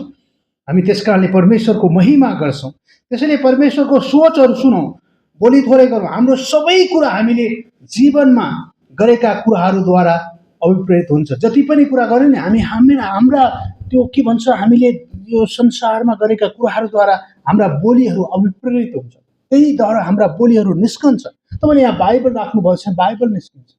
हामी त्यस कारणले परमेश्वरको महिमा गर्छौँ। त्यसैले परमेश्वरको सोचहरू सुनौँ, बोली थोरै गरौँ। हाम्रो सबै कुरा हामीले जीवनमा गरेका कुराहरूद्वारा अभिप्रेत हुन्छ। जति पनि कुरा गऱ्यौँ नि हाम्रा त्यो के भन्छ, हामीले यो संसारमा गरेका कुराहरूद्वारा हाम्रा बोलीहरू अभिप्रेत हुन्छ। त्यहीद्वारा हाम्रा बोलीहरू निस्कन्छ। तपाईँले यहाँ बाइबल राख्नुभएको छ, बाइबल निस्किन्छ।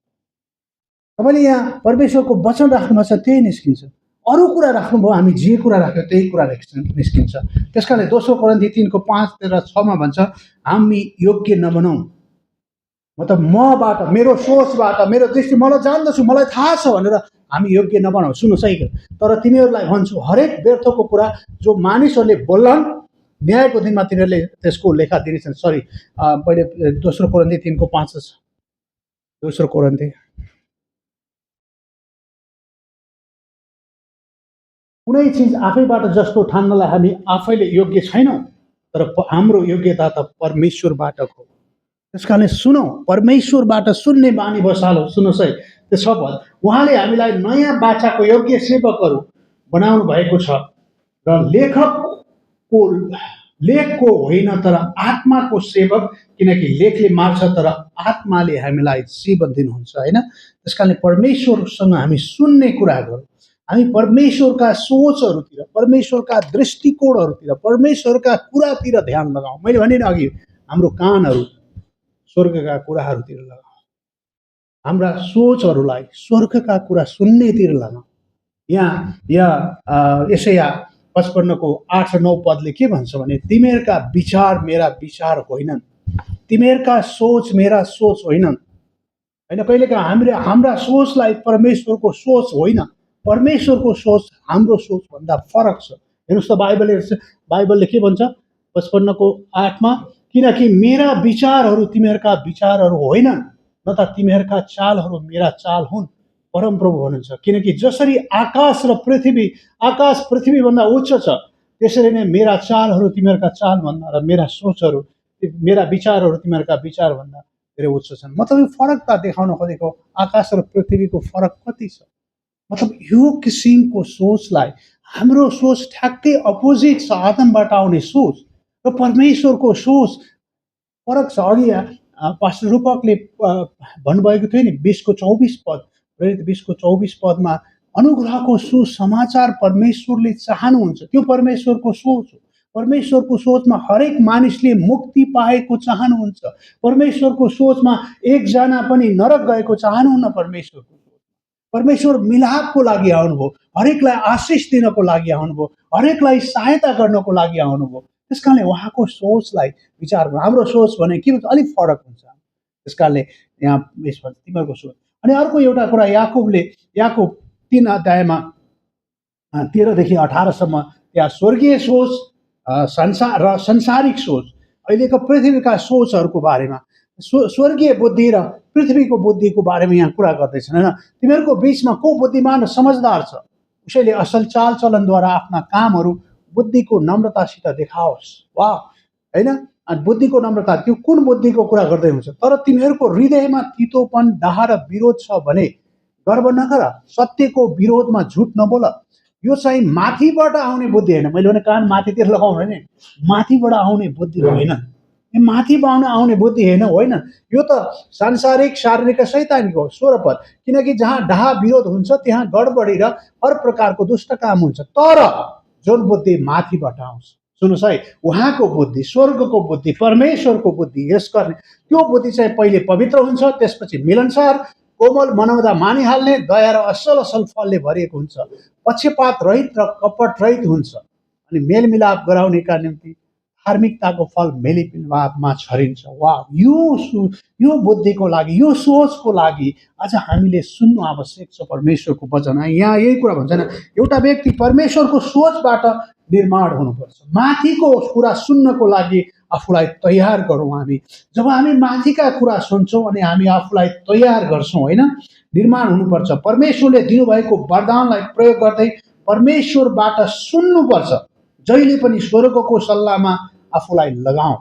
तपाईँले यहाँ परमेश्वरको वचन राख्नुभएको छ, त्यही निस्किन्छ। अरू कुरा राख्नुभयो, हामी जे कुरा राख्यो त्यही कुरा निस्किन्छ। त्यस कारणले 2 कोरिन्थी 3:5-6 भन्छ, हामी योग्य नबनाउँ। मतलब मबाट, मेरो सोचबाट, मेरो दृष्टि, मलाई जान्दछु, मलाई थाहा छ भनेर हामी योग्य नबनाऊ। सुन्नुहोस् है, तर तिमीहरूलाई भन्छु, हरेक व्यर्थको कुरा जो मानिसहरूले बोल्लान्, न्यायको दिनमा तिनीहरूले त्यसको लेखा दिनेछन्। सरी, पहिले 2 कोरिन्थी 3:5 2 कोरिन्थी। कुनै चिज आफैबाट जस्तो ठान्नलाई हामी आफैले योग्य छैनौँ, तर हाम्रो योग्यता त परमेश्वरबाटको। त्यस कारणले सुनौँ, परमेश्वरबाट सुन्ने बानी बसालौँ। सुन्नुहोस् है, त्यो शब्द उहाँले हामीलाई नयाँ बाचाको योग्य सेवकहरू बनाउनु भएको छ र लेखको होइन तर आत्माको सेवक, किनकि लेखले मार्छ तर आत्माले हामीलाई जीवन दिनुहुन्छ होइन। त्यस कारणले परमेश्वरसँग हामी सुन्ने कुरा गरौँ, हामी परमेश्वरका सोचहरूतिर, परमेश्वरका दृष्टिकोणहरूतिर, परमेश्वरका कुरातिर ध्यान लगाउँ। मैले भने अघि, हाम्रो कानहरू स्वर्गका कुराहरूतिर लगाऊ, हाम्रा सोचहरूलाई स्वर्गका कुरा सुन्नेतिर लगाऊ। यहाँ यशाया 55:8-9 के भन्छ भने, तिमीहरूका विचार मेरा विचार होइनन्, तिमीहरूका सोच मेरा सोच होइनन्। होइन, कहिलेकाहीँ हाम्रा सोचलाई परमेश्वरको सोच होइन, परमेश्वरको सोच हाम्रो सोचभन्दा फरक छ। हेर्नुहोस् त, बाइबलले के भन्छ 55:8 किनकि मेरा विचारहरू तिमीहरूका विचारहरू होइनन्, न त तिमीहरूका चालहरू मेरा चाल हुन्, परमप्रभु हुनुहुन्छ। किनकि जसरी आकाश पृथ्वीभन्दा उच्च छ, त्यसरी नै मेरा चालहरू तिमीहरूका चालभन्दा र मेरा सोचहरू, मेरा विचारहरू तिमीहरूका विचारभन्दा धेरै उच्च छन्। मतलब यो फरकता देखाउन खोजेको, आकाश र पृथ्वीको फरक कति छ। मतलब यो किसिमको सोचलाई, हाम्रो सोच ठ्याक्कै अपोजिट छ, आदमबाट आउने सोच र परमेश्वरको सोच फरक छ। अघि पास्टर रूपकले भन्नुभएको थियो नि, 20:24 प्रेरित 20:24 अनुग्रहको सुसमाचार परमेश्वरले चाहनुहुन्छ। त्यो परमेश्वरको सोच हो। परमेश्वरको सोचमा हरेक मानिसले मुक्ति पाएको चाहनुहुन्छ। परमेश्वरको सोचमा एकजना पनि नरक गएको चाहनुहुन्न। परमेश्वर मिलापको लागि आउनुभयो, हरेकलाई आशिष दिनको लागि आउनुभयो, हरेकलाई सहायता गर्नको लागि आउनुभयो। त्यस कारणले उहाँको सोचलाई विचार गर्नु। हाम्रो सोच भने के हुन्छ, अलिक फरक हुन्छ। त्यस कारणले यहाँ तिमीहरूको सोच। अनि अर्को एउटा कुरा, याकुब 3:13-18 त्यहाँ स्वर्गीय सोच, संसार र संसारिक सोच, अहिलेको पृथ्वीका सोचहरूको बारेमा, स्वर्गीय बुद्धि र पृथ्वीको बुद्धिको बारेमा यहाँ कुरा गर्दैछन् होइन। तिमीहरूको बिचमा को बुद्धिमान र समझदार छ, उसैले असल चालचलनद्वारा आफ्ना कामहरू बुद्धिको नम्रतासित देखाओस्। वाह, होइन, बुद्धिको नम्रता, त्यो कुन बुद्धिको कुरा गर्दै हुन्छ। तर तिमीहरूको हृदयमा तितोपन, डाह र विरोध छ भने गर्व नगर, सत्यको विरोधमा झुट नबोल। यो चाहिँ माथिबाट आउने बुद्धि होइन। मैले भने कान माथितिर लगाउनु होइन, माथिबाट आउने बुद्धि होइन, माथिबाट आउने बुद्धि होइन। यो त सांसारिक, शारीरिक, शैतानिक हो, 16 पद। किनकि जहाँ डाह विरोध हुन्छ त्यहाँ गडबडी र हर प्रकारको दुष्ट काम हुन्छ। तर जुन बुद्धि माथिबाट आउँछ, सुन्नुहोस् है, उहाँको बुद्धि, स्वर्गको बुद्धि, परमेश्वरको बुद्धि, त्यो बुद्धि चाहिँ पहिले पवित्र हुन्छ, त्यसपछि मिलनसार, कोमल, मनाउँदा मानिहाल्ने, दया र असल फलले भरिएको हुन्छ, पक्षपात रहित र कपट रहित हुन्छ, अनि मेलमिलाप गराउनेका निम्ति धार्मिकताको फल मेलमिलापमा छरिन्छ। वा यो बुद्धिको लागि, यो सोचको लागि आज हामीले सुन्नु आवश्यक छ परमेश्वरको वचन। यहाँ यही कुरा भन्छ न, एउटा व्यक्ति परमेश्वरको सोचबाट निर्माण हुनुपर्छ। माथिको कुरा सुन्नको लागि आफूलाई तयार गरौँ हामी। जब हामी माथिका कुरा सुन्छौँ अनि हामी आफूलाई तयार गर्छौँ, होइन, निर्माण हुनुपर्छ। परमेश्वरले दिनुभएको वरदानलाई प्रयोग गर्दै परमेश्वरबाट सुन्नुपर्छ। जहिले पनि स्वर्गको सल्लाहमा आफूलाई लगाऊ,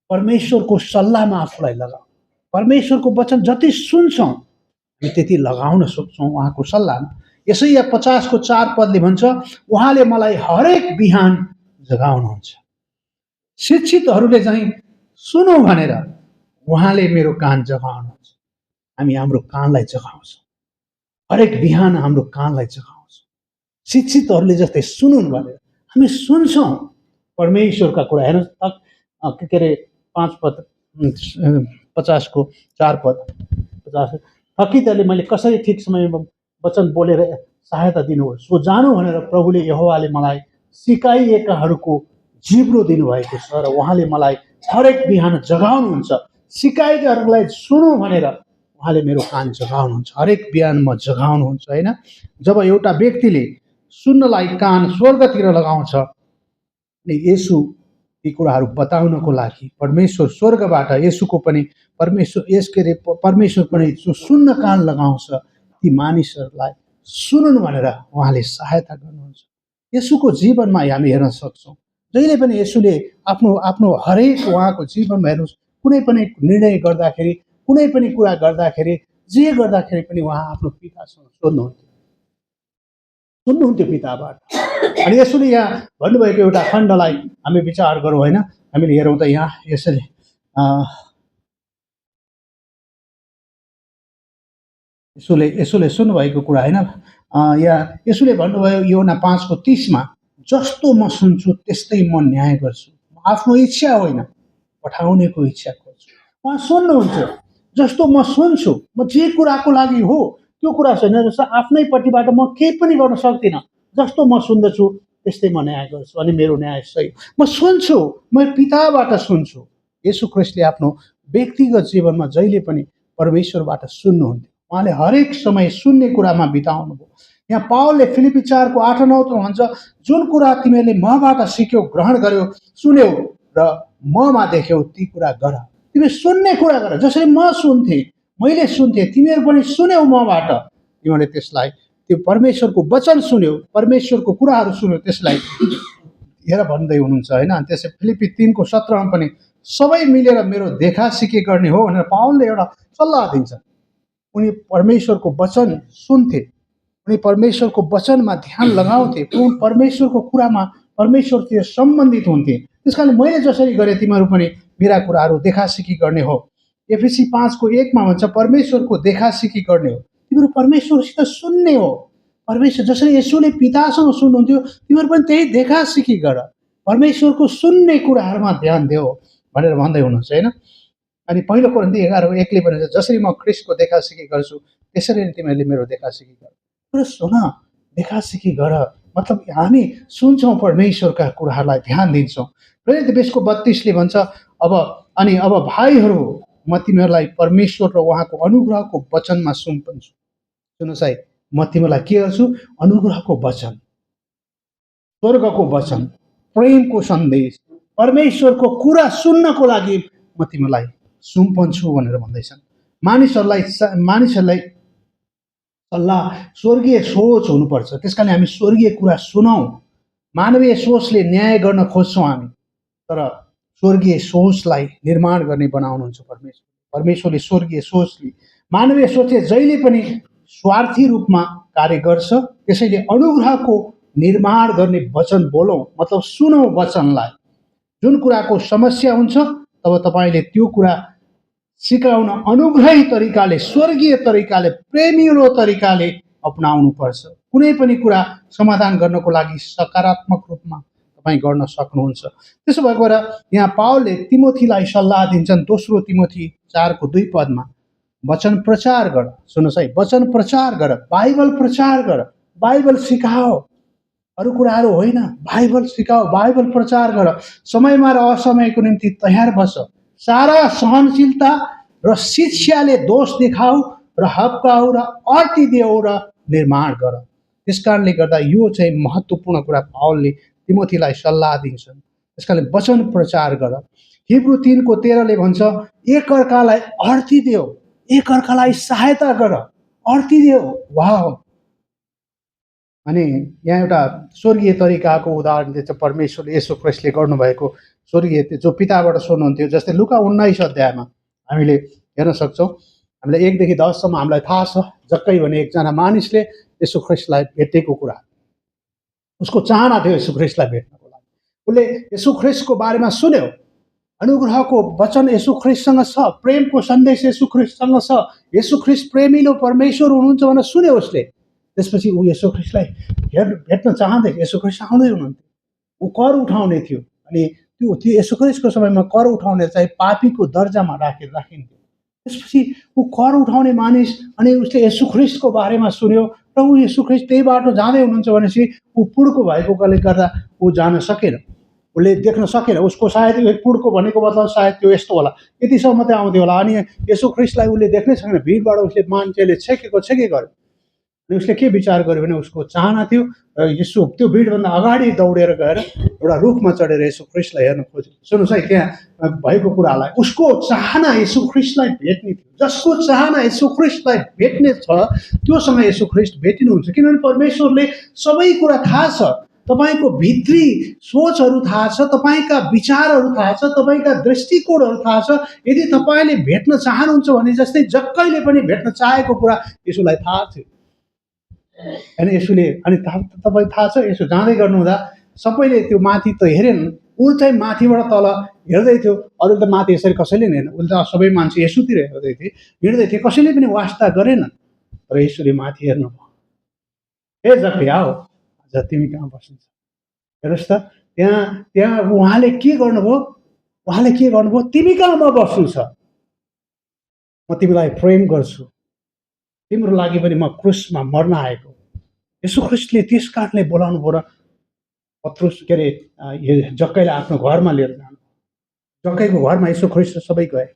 परमेश्वरको सल्लाहमा आफूलाई लगाऊ। परमेश्वरको वचन जति सुन्छौँ हामी त्यति लगाउन सक्छौँ उहाँको सल्लाहमा। यसैया 50:4 भन्छ, उहाँले मलाई हरेक बिहान जगाउनुहुन्छ। शिक्षितहरूले चाहिँ सुनौ भनेर उहाँले मेरो कान जगाउनुहुन्छ। हामी हाम्रो कानलाई जगाउँछौँ, हरेक बिहान हाम्रो कानलाई जगाउँछौँ। शिक्षितहरूले जस्तै सुनुन् भनेर हामी सुन्छौँ परमेश्वरका कुरा। हेर्नुहोस्, के अरे 50:4 थकितहरूले मैले कसरी ठिक समयमा वचन बोलेर सहायता दिनुहोस्, सो जानु भनेर प्रभुले यहोवाले मलाई सिकाइएकाहरूको जिब्रो दिनुभएको छ र उहाँले मलाई हरेक बिहान जगाउनुहुन्छ। सिकाइएकाहरूलाई सुनौ भनेर उहाँले मेरो कान जगाउनुहुन्छ। हरेक बिहान म जगाउनुहुन्छ, होइन। जब एउटा व्यक्तिले सुन्नलाई कान स्वर्गतिर लगाउँछ अनि यसु ती कुराहरू बताउनको लागि परमेश्वर स्वर्गबाट यसुको पनि परमेश्वर पनि जो सुन्न कान लगाउँछ ती मानिसहरूलाई सुनुन् भनेर उहाँले सहायता गर्नुहुन्छ। यसुको जीवनमा हामी हेर्न सक्छौँ, जहिले पनि यसुले आफ्नो हरेक उहाँको जीवनमा हेर्नुहोस्, कुनै पनि निर्णय गर्दाखेरि, कुनै पनि कुरा गर्दाखेरि, जे गर्दाखेरि पनि उहाँ आफ्नो पितासँग सुन्नुहुन्थ्यो पिताबाट। अनि यसुले यहाँ भन्नुभएको एउटा खण्डलाई हामी विचार गरौँ, होइन। हामीले हेरौँ त यहाँ यसरी यसुले सुन्नुभएको कुरा, होइन। यहाँ यसुले भन्नुभयो योना 5:30 जस्तो म सुन्छु त्यस्तै म न्याय गर्छु, आफ्नो इच्छा होइन पठाउनेको इच्छा गर्छु। उहाँ सुन्नुहुन्थ्यो, जस्तो म सुन्छु, म जे कुराको लागि हो त्यो कुरा छैन, जस्तो आफ्नैपट्टिबाट म केही पनि गर्न सक्दिनँ, जस्तो म सुन्दछु त्यस्तै म न्याय गर्छु अनि मेरो न्याय सही। म सुन्छु, म पिताबाट सुन्छु। येशू ख्रीष्टले आफ्नो व्यक्तिगत जीवनमा जहिले पनि परमेश्वरबाट सुन्नुहुन्थ्यो। उहाँले हरेक समय सुन्ने कुरामा बिताउनुभयो। यहाँ पावलले फिलिपी 4:8-9 भन्छ, जुन कुरा तिमीहरूले मबाट सिक्यौ, ग्रहण गर्यौ, सुन्यौ र ममा देख्यौ ती कुरा गर। तिमी सुन्ने कुरा गर। जसरी म सुन्थेँ, मैले सुन्थेँ, तिमीहरू पनि सुन्यौ मबाट, तिमीहरूले त्यसलाई, त्यो परमेश्वरको वचन सुन्यौ, परमेश्वरको कुराहरू सुन्यौ, त्यसलाई हेर भन्दै हुनुहुन्छ, होइन। त्यसै फिलिपी 3:17 पनि सबै मिलेर मेरो देखा सिकी गर्ने हो भनेर पावलले एउटा सल्लाह दिन्छ। उनी परमेश्वरको वचन सुन्थे, उनी परमेश्वरको वचनमा ध्यान लगाउँथे, परमेश्वरको कुरामा परमेश्वरतिर सम्बन्धित हुन्थे। त्यस कारण मैले जसरी गरेँ तिमीहरू पनि मेरा कुराहरू देखासिकी गर्ने हो। एफिसी 5:1 भन्छ, परमेश्वरको देखासिकी गर्ने हो। तिमीहरू परमेश्वरसित सुन्ने हो। परमेश्वर जसरी यसुले पितासँग सुन्नुहुन्थ्यो, तिमीहरू पनि त्यही देखासिकी गर, परमेश्वरको सुन्ने कुराहरूमा ध्यान देऊ भनेर भन्दै हुनुहुन्छ, होइन। अनि पहिलो कोरिन्थी 11:1 भन्छ, जसरी म ख्रीष्टको देखासिकी गर्छु त्यसरी नै तिमीहरूले मेरो देखासिकी गर। तर सुन, देखासिकी गर मतलब हामी सुन्छौँ परमेश्वरका कुराहरूलाई ध्यान दिन्छौँ। प्रेरित 20:32 भन्छ, अब भाइहरू म तिमीहरूलाई परमेश्वर र उहाँको अनुग्रहको वचनमा सुम्पन्छु। सुन्नुहोस् है, म तिमीलाई के गर्छु? अनुग्रहको वचन, स्वर्गको वचन, प्रेमको सन्देश, परमेश्वरको कुरा सुन्नको लागि म तिमीलाई सुम्पन्छु भनेर भन्दैछन्। मानिसहरूलाई सल्लाह स्वर्गीय सोच हुनुपर्छ। त्यस कारण हामी स्वर्गीय कुरा सुनौँ। मानवीय सोचले न्याय गर्न खोज्छौँ हामी, तर स्वर्गीय सोचलाई निर्माण गर्ने बनाउनुहुन्छ परमेश्वर। परमेश्वरले स्वर्गीय सोचले, मानवीय सोचले जहिले पनि स्वार्थी रूपमा कार्य गर्छ। त्यसैले अनुग्रहको निर्माण गर्ने वचन बोलौँ, मतलब सुनौँ वचनलाई। जुन कुराको समस्या हुन्छ तब तपाईँले त्यो कुरा सिकाउन अनुग्रही तरिकाले, स्वर्गीय तरिकाले, प्रेमिलो तरिकाले अपनाउनु पर्छ। कुनै पनि कुरा समाधान गर्नको लागि सकारात्मक रूपमा तपाईँ गर्न सक्नुहुन्छ। त्यसो भएर यहाँ पावलले तिमोथीलाई सल्लाह दिन्छन्। दोस्रो तिमोथी 4:2 वचन प्रचार गर। सुन्नुहोस् है, वचन प्रचार गर, बाइबल प्रचार गर, बाइबल सिकाओ, अरू कुराहरू होइन। बाइबल सिकाऊ, बाइबल प्रचार गर, समयमा र असमयको निम्ति तयार बस, सारा सहनशीलता र शिक्षाले दोष देखाऊ र हप्काऊ र अर्थी देऊ र निर्माण गर। त्यस कारणले गर्दा यो चाहिँ महत्त्वपूर्ण कुरा पावलले तिमोथीलाई सल्लाह दिन्छन्। त्यस कारणले वचन प्रचार गर। हिब्रू 3:13 भन्छ, एकअर्कालाई अर्थी देऊ, एकअर्कालाई सहायता गर, अर्थी देऊ। वाह! अनि यहाँ एउटा स्वर्गीय तरिकाको उदाहरण दिन्छ परमेश्वरले, येशू ख्रीष्टले गर्नुभएको स्वर्गीय जो पिताबाट सुन्नुहुन्थ्यो। जस्तै लुका 19 अध्यायमा हामीले हेर्न सक्छौँ। हामीलाई 1 देखि 10 सम्म हामीलाई थाहा छ, जक्कै भने एकजना मानिसले येशू ख्रीष्टलाई भेटेको कुरा, उसको चाहना थियो येशू ख्रीष्टलाई भेट्नको लागि। उसले येशू ख्रीष्टको बारेमा सुन्यो, अनुग्रहको वचन येशू ख्रीष्टसँग छ, प्रेमको सन्देश येशू ख्रीष्टसँग छ, येशू ख्रीष्ट प्रेमिलो परमेश्वर हुनुहुन्छ भनेर सुन्यो उसले। त्यसपछि ऊ येशू ख्रीष्टलाई भेट्न चाहँदै, येशू ख्रीष्ट आउँदै हुनुहुन्थ्यो। ऊ कर उठाउने थियो, अनि त्यो येशू ख्रीष्टको समयमा कर उठाउने चाहिँ पापीको दर्जामा राखिन्थ्यो। त्यसपछि ऊ कर उठाउने मानिस, अनि उसले येशू ख्रीष्टको बारेमा सुन्यो र ऊ येशू ख्रीष्ट त्यही बाटो जाँदै हुनुहुन्छ भनेपछि ऊ पुड्को भएकोले गर्दा ऊ जान सकेन, उसले देख्न सकेन। उसको सायद पुड्को भनेको मतलब सायद त्यो यस्तो होला, यतिसम्म मात्रै आउँथ्यो होला। अनि येशू ख्रीष्टलाई उसले देख्नै सकेन, भिडबाट उसले मान्छेले छेकेको गर्यो। अनि उसले के विचार गर्यो भने उसको चाहना थियो यसो त्यो भिडभन्दा अगाडि दौडेर गएर एउटा रुखमा चढेर येशू ख्रीष्टलाई हेर्न खोज्यो। सुन्नुहोस् है, त्यहाँ भएको कुरालाई, उसको चाहना येशू ख्रीष्टलाई भेट्ने थियो। जसको चाहना येशू ख्रीष्टलाई भेट्ने छ त्योसँग येशू ख्रीष्ट भेटिनुहुन्छ, किनभने परमेश्वरले सबै कुरा थाहा छ। तपाईँको भित्री सोचहरू थाहा छ, तपाईँका विचारहरू थाहा छ, तपाईँका दृष्टिकोणहरू थाहा छ। यदि तपाईँले भेट्न चाहनुहुन्छ भने जस्तै जक्कैले पनि भेट्न चाहेको कुरा यसुलाई थाहा थियो। अनि यसुले, अनि तपाईँ थाहा छ, यसो जाँदै गर्नुहुँदा सबैले त्यो माथि त हेरेन, ऊ चाहिँ माथिबाट तल हेर्दै थियो। अरू त माथि यसरी कसैले हेरेन, उसले त सबै मान्छे यसुतिर हेर्दै थिए, हिँड्दै थिए, कसैले पनि वास्ता गरेन। तर यसुले माथि हेर्नुभयो, हे जक्कै आओ, आज तिमी कहाँ बस्नुहुन्छ? हेर्नुहोस् त, त्यहाँ उहाँले के गर्नुभयो? उहाँले के गर्नुभयो? तिमी कहाँ म बस्नु छ, म तिमीलाई प्रेम गर्छु, तिम्रो लागि पनि म क्रुसमा मर्न आएको। येशू ख्रीष्टले त्यस कारणले बोलाउनु भयो र पत्रुस के अरे जक्कैलाई आफ्नो घरमा लिएर जानु। जक्कैको घरमा येशू ख्रीष्ट सबै गए।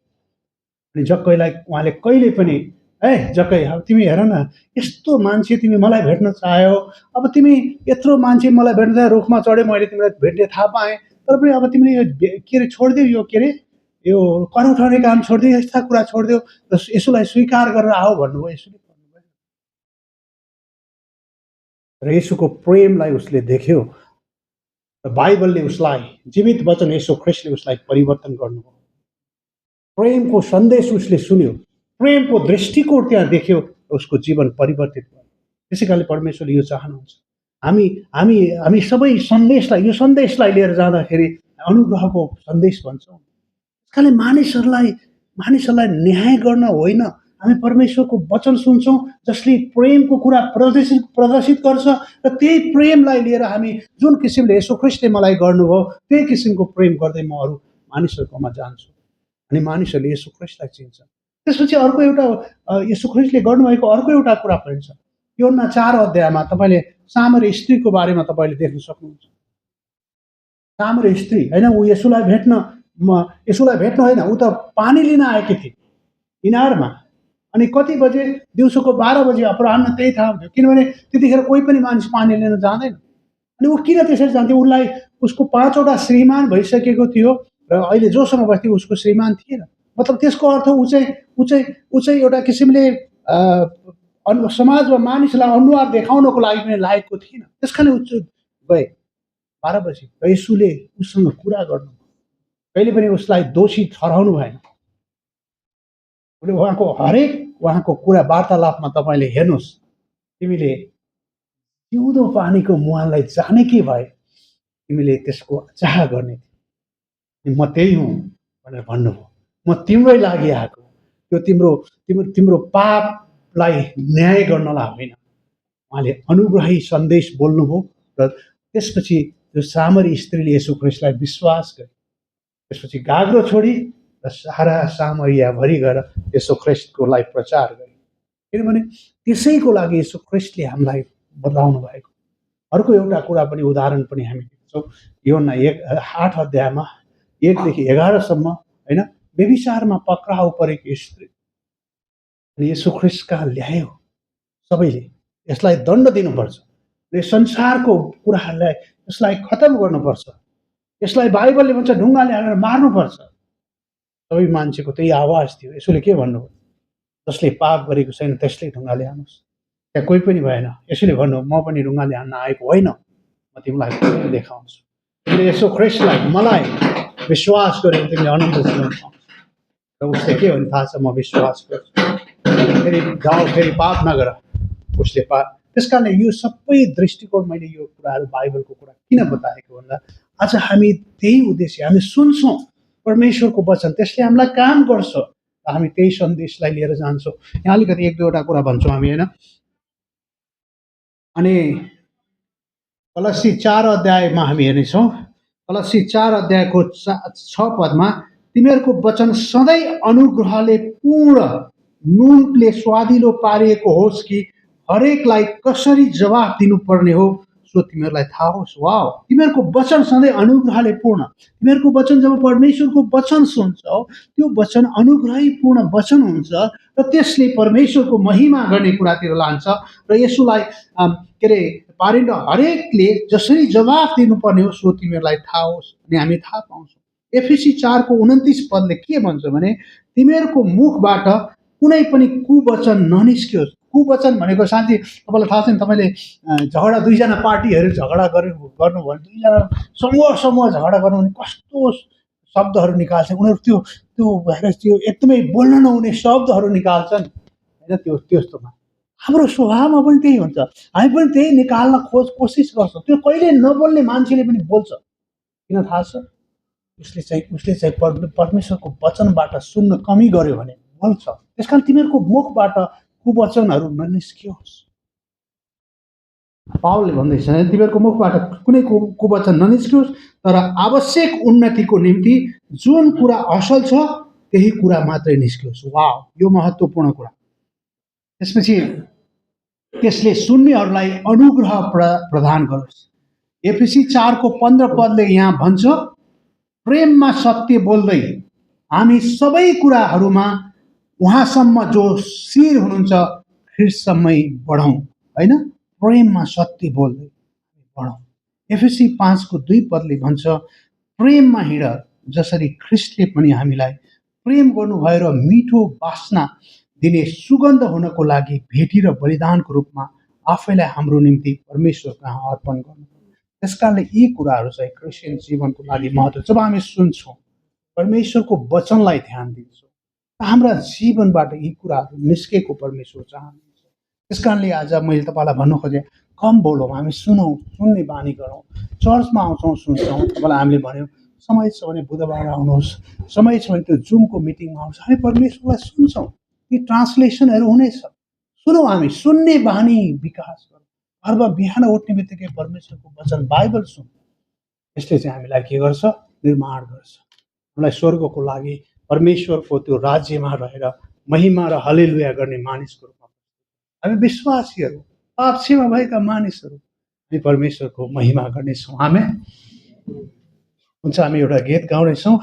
अनि जक्कैलाई उहाँले कहिले पनि, ए जक्कै, अब तिमी हेर न, यस्तो मान्छे तिमी मलाई भेट्न चाह्यौ, अब तिमी यत्रो मान्छे मलाई भेट्न चाह्यो, रुखमा चढ्यो, मैले तिमीलाई भेट्ने थाहा पाएँ, तर पनि अब तिमीले यो के अरे छोडिदियो, यो के अरे यो कर उठाउने काम छोडिदियो, यस्ता कुरा छोडिदियो, र यसुलाई स्वीकार गरेर आऊ भन्नुभयो। यसुले भन्नुभयो र यसुको प्रेमलाई उसले देख्यो र बाइबलले उसलाई, जीवित वचन येशू ख्रीष्टले उसलाई परिवर्तन गर्नुभयो। प्रेमको सन्देश उसले सुन्यो, प्रेमको दृष्टिकोण त्यहाँ देख्यो, उसको जीवन परिवर्तित भयो। त्यसै कारणले परमेश्वरले यो चाहनुहुन्छ, हामी सबै सन्देशलाई, यो सन्देशलाई लिएर जाँदाखेरि अनुग्रहको सन्देश भन्छौँ। त्यसकारणले मानिसहरूलाई न्याय गर्न होइन, हामी परमेश्वरको वचन सुन्छौँ जसले प्रेमको कुरा प्रदर्शित गर्छ, र त्यही प्रेमलाई लिएर हामी जुन किसिमले येशू ख्रीष्टले मलाई गर्नुभयो त्यही किसिमको प्रेम गर्दै म अरू मानिसहरूकोमा जान्छु, अनि मानिसहरूले येशू ख्रीष्टलाई चिन्छन्। त्यसपछि अर्को एउटा येशू ख्रीष्टले गर्नुभएको अर्को एउटा कुरा पनि छ। यूहन्ना 4 अध्यायमा तपाईँले सामरी स्त्रीको बारेमा तपाईँले देख्न सक्नुहुन्छ। सामरी स्त्री होइन, ऊ येशूलाई भेट्न होइन, ऊ त पानी लिन आएकी थिए इनारमा। अनि कति बजे? दिउँसोको 12 बजे, अपराह्न त्यही थाहा हुन्थ्यो, किनभने त्यतिखेर कोही पनि मानिस पानी लिन जाँदैन। अनि ऊ किन त्यसरी जान्थ्यो? उसलाई उसको 5वटा श्रीमान भइसकेको थियो र अहिले जोसँग बस्थ्यो उसको श्रीमान थिएन। मतलब त्यसको अर्थ ऊ चाहिँ एउटा किसिमले समाजमा मानिसलाई अनुहार देखाउनको लागि पनि लायकको थिएन। त्यस कारण ऊ गए 12 बजे, र यसुले उसँग कुरा गर्नु, कहिले पनि उसलाई दोषी ठहराउनु भएन। उहाँको कुरा वार्तालापमा तपाईँले हेर्नुहोस्, तिमीले जिउँदो पानीको मुहानलाई जाने के भए, तिमीले त्यसको चाह गर्ने थिए, म त्यही हुँ भनेर भन्नुभयो। म तिम्रै लागि आएको, त्यो तिम्रो पापलाई न्याय गर्नलाई होइन। उहाँले अनुग्रही सन्देश बोल्नुभयो र त्यसपछि त्यो सामरी स्त्रीले येशू ख्रीष्टलाई विश्वास गरे। त्यसपछि गाग्रो छोडी र सारा सामरियाभरि गएर येशू ख्रीष्टको लागि प्रचार गरे, किनभने त्यसैको लागि येशू ख्रीष्टले हामीलाई बदलाउनु भएको। अर्को एउटा कुरा पनि उदाहरण पनि हामी देख्छौँ यूहन्ना 8 अध्यायमा 1 देखि 11सम्म होइन, व्यभिचारमा पक्राउ परेको स्त्री अनि येशू ख्रीष्ट कहाँ ल्यायो सबैले यसलाई दण्ड दिनुपर्छ, यो संसारको कुराहरूलाई यसलाई खतम गर्नुपर्छ, यसलाई बाइबलले भन्छ ढुङ्गाले हालेर मार्नुपर्छ। सबै मान्छेको त्यही आवाज थियो। यसोले के भन्नुभयो? जसले पाप गरेको छैन त्यसले ढुङ्गाले हान्नुहोस्। त्यहाँ कोही पनि भएन। यसोले भन्नु म पनि ढुङ्गाले हान्न आएको होइन, म तिमीलाई देखाउँछु। तिमीले यसो ख्रीष्टलाई मलाई विश्वास गर्यो भने तिमीले अनन्त जीवन पाउँछ। र उसले के भन्नु थाहा छ? म विश्वास गर्छु, फेरि जाऊ, फेरि पाप नगर। उसले त्यस कारणले यो सबै दृष्टिकोण मैले यो कुराहरू बाइबलको कुरा किन बताएको भन्दा आज हामी त्यही उद्देश्य, हामी सुन्छौँ परमेश्वरको वचन, त्यसले हामीलाई काम गर्छ र हामी त्यही सन्देशलाई लिएर जान्छौँ। यहाँ अलिकति 1-2वटा कुरा भन्छौँ हामी होइन। अनि कलसी 4 अध्यायमा हामी हेर्नेछौँ। कलसी 4 अध्यायको 6 पदमा तिमीहरूको वचन सधैँ अनुग्रहले पूर्ण, नुनले स्वादिलो पारिएको होस् कि हरेकलाई कसरी जवाफ दिनुपर्ने हो सो तिमीहरूलाई थाहा होस्। वाह, तिमीहरूको वचन सधैँ अनुग्रहले पूर्ण। तिमीहरूको वचन जब परमेश्वरको वचन सुन्छौ त्यो वचन अनुग्रहपूर्ण वचन हुन्छ र त्यसले परमेश्वरको महिमा गर्ने कुरातिर लान्छ र यसुलाई के अरे पारिँदा हरेकले जसरी जवाफ दिनुपर्ने हो सो तिमीहरूलाई थाहा होस्। अनि हामी थाहा पाउँछौँ। एफएसी 4:29 पदले के भन्छ भने तिमीहरूको मुखबाट कुनै पनि कुवचन ननिस्कियोस्। कुवचन भनेको साँच्चै तपाईँलाई थाहा छ नि, तपाईँले झगडा, दुईजना पार्टीहरू झगडा गर्नु भने दुईजना समूह झगडा गर्नु भने कस्तो शब्दहरू निकाल्छ उनीहरू, त्यो भएर त्यो एकदमै बोल्न नहुने शब्दहरू निकाल्छन् होइन। त्यस्तोमा हाम्रो स्वभावमा पनि त्यही हुन्छ, हामी पनि त्यही निकाल्न कोसिस गर्छौँ। त्यो कहिले नबोल्ने मान्छेले पनि बोल्छ। किन थाहा छ? उसले चाहिँ परमेश्वरको वचनबाट सुन्न कमी गर्यो भने बोल्छ। त्यस कारण तिमीहरूको मुखबाट कुवचनहरू ननिस्कियोस्। पावलले भन्दैछ तिमीहरूको मुखबाट कुनै कुवचन ननिस्कियोस्, तर आवश्यक उन्नतिको निम्ति जुन कुरा असल छ त्यही कुरा मात्रै निस्कियोस्। वाह, यो महत्त्वपूर्ण कुरा। त्यसपछि त्यसले सुन्नेहरूलाई अनुग्रह प्रदान गरोस्। एफएसी 4:15 पदले यहाँ भन्छ प्रेममा सत्य बोल्दै हामी सबै कुराहरूमा उहाँसम्म जो शिर हुनुहुन्छ ख्रीष्टसम्मै बढौँ होइन। प्रेममा सत्य बोल्दै बढौँ। एफएसी 5:2 पदले भन्छ प्रेममा हिँड जसरी ख्रीष्टले पनि हामीलाई प्रेम गर्नुभयो र मिठो बासना दिने सुगन्ध हुनको लागि भेटी र बलिदानको रूपमा आफैलाई हाम्रो निम्ति परमेश्वर कहाँ अर्पण गर्नु। त्यस कारणले यी कुराहरू चाहिँ क्रिस्चियन जीवनको लागि महत्त्व। जब हामी सुन्छौँ परमेश्वरको वचनलाई ध्यान दिन्छौँ हाम्रा जीवनबाट यी कुराहरू निस्केको परमेश्वर चाहनुहुन्छ। त्यस कारणले आज मैले तपाईँलाई भन्नु खोजेँ कम बोलौँ, हामी सुनौँ, सुन्ने बानी गरौँ। चर्चमा आउँछौँ, सुन्छौँ। तपाईँलाई हामीले भन्यौँ समय छ भने बुधबार आउनुहोस्, समय छ भने त्यो जुमको मिटिङमा आउनुहोस्। हामी परमेश्वरलाई सुन्छौँ, यी ट्रान्सलेसनहरू हुनेछ। सुनौँ, हामी सुन्ने बानी विकास गरौँ। घरमा बिहान उठ्ने बित्तिकै परमेश्वरको वचन बाइबल सुन। यसले चाहिँ हामीलाई के गर्छ? निर्माण गर्छ। हामीलाई स्वर्गको लागि परमेश्वरको त्यो राज्यमा रहेर महिमा र हल्लेलुया गर्ने मानिसको रूपमा हामी विश्वासीहरू, पाप क्षमा भएका मानिसहरू हामी परमेश्वरको महिमा गर्नेछौँ। आमेन। हुन्छ, हामी एउटा गीत गाउनेछौँ।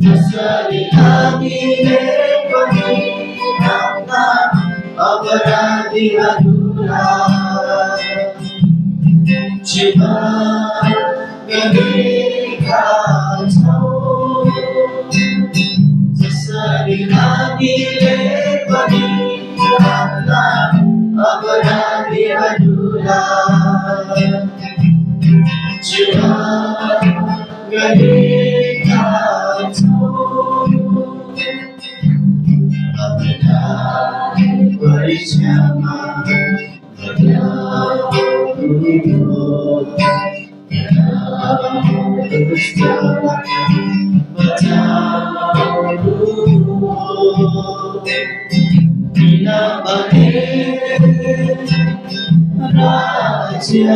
जसरी हामीले पनि आफ्ना अपराधीहरूलाई क्षमा गरेका छौँ, जसरी हामीले पनि आफ्ना अपराधीहरूलाई क्षमा गरेका छौँ, हामीलाई परीक्षामा किनभने राज्य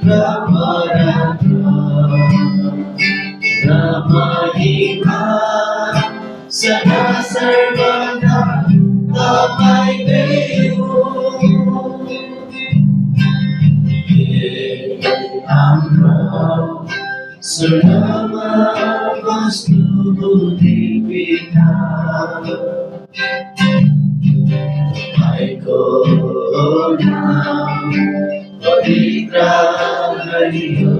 र पराक्रम र महिमा सदा सर्वदा तपाईँकै हो। हाम्रो स्वर्गमा बस्नुहुने पिता, तपाईँको नाम पवित्र गरियो,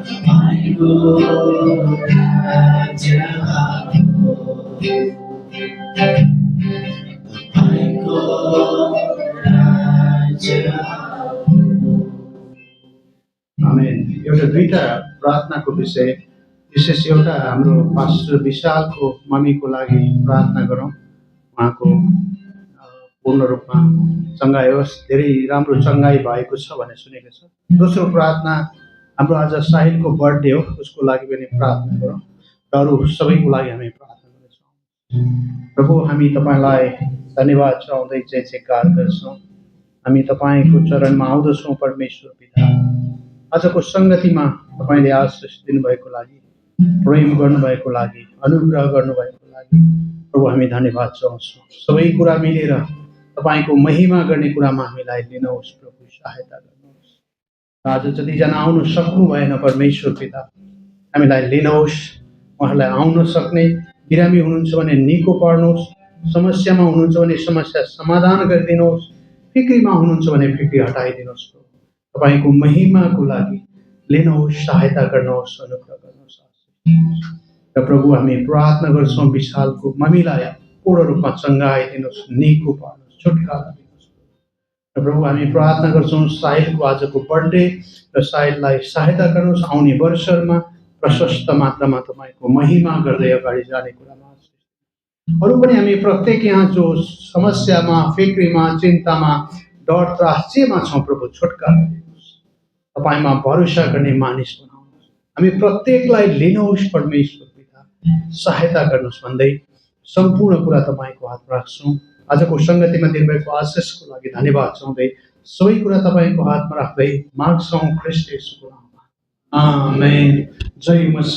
तपाईँको राज्य आएको, तपाईँको राज्य आमेन। एउटा दुईटा प्रार्थनाको विषय, विशेष एउटा हाम्रो पास्टर विशालको मम्मीको लागि प्रार्थना गरौँ, उहाँको पूर्ण रूपमा चङ्गाइ होस्, धेरै राम्रो चङ्गाइ भएको छ भन्ने सुनेको छ। दोस्रो प्रार्थना हाम्रो आज साहिलको बर्थडे हो, उसको लागि पनि प्रार्थना गरौँ र अरू सबैको लागि हामी प्रार्थना गर्छौँ। प्रभु, हामी तपाईँलाई धन्यवाद चढाउँदै जय जयकार गर्छौँ। हामी तपाईँको चरणमा आउँदछौँ परमेश्वर पिता। आजको सङ्गतिमा तपाईँले आशिष दिनुभएको लागि, प्रेम गर्नुभएको लागि, अनुग्रह गर्नुभएको लागि प्रभु हामी धन्यवाद चाहन्छौँ। सबै कुरा मिलेर तपाईँको महिमा गर्ने कुरामा हामीलाई लिनुहोस् प्रभु, सहायता गर्नुहोस्। आज जतिजना आउनु सक्नु भएन परमेश्वर पिता, हामीलाई लिनुहोस्। उहाँलाई आउन सक्ने, बिरामी हुनुहुन्छ भने निको पार्नुहोस्, समस्यामा हुनुहुन्छ भने समस्या समाधान गरिदिनुहोस्, फिक्रीमा हुनुहुन्छ भने फिक्री हटाइदिनुहोस्। तपाईँको महिमाको लागि लिनुहोस्, सहायता गर्नुहोस्, अनुग्रह गर्नुहोस्। र प्रभु हामी प्रार्थना गर्छौँ विशालको मम्मीलाई पूर्ण रूपमा चङ्गाइदिनुहोस्, निको पार्नुहोस्, छुटकारा दिनुहोस्। र प्रभु हामी प्रार्थना गर्छौँ साहिलको आजको बर्थडे र साहिललाई सहायता गर्नुहोस्, आउने वर्षहरूमा प्रशस्त मात्रामा तपाईँको महिमा गर्दै अगाडि जाने कुरामा। अरू पनि हामी प्रत्येक यहाँ जो समस्यामा, फिक्रीमा, चिन्तामा, डर त्रास जेमा छौँ प्रभु, छुटकारा दिनुहोस्। तपाईँमा भरोसा गर्ने मानिस बनाउनुहोस्। हामी प्रत्येकलाई लिनुहोस् परमेश्वर पिता, सहायता गर्नुहोस् भन्दै सम्पूर्ण कुरा तपाईँको हातमा राख्छौँ। आजको सङ्गतिमा दिनुभएको आशिषको लागि धन्यवाद चाहँदै सबै कुरा तपाईँको हातमा राख्दै माग्छौँ ख्रीष्ट येशूको नाममा। आमेन। जय मसीह।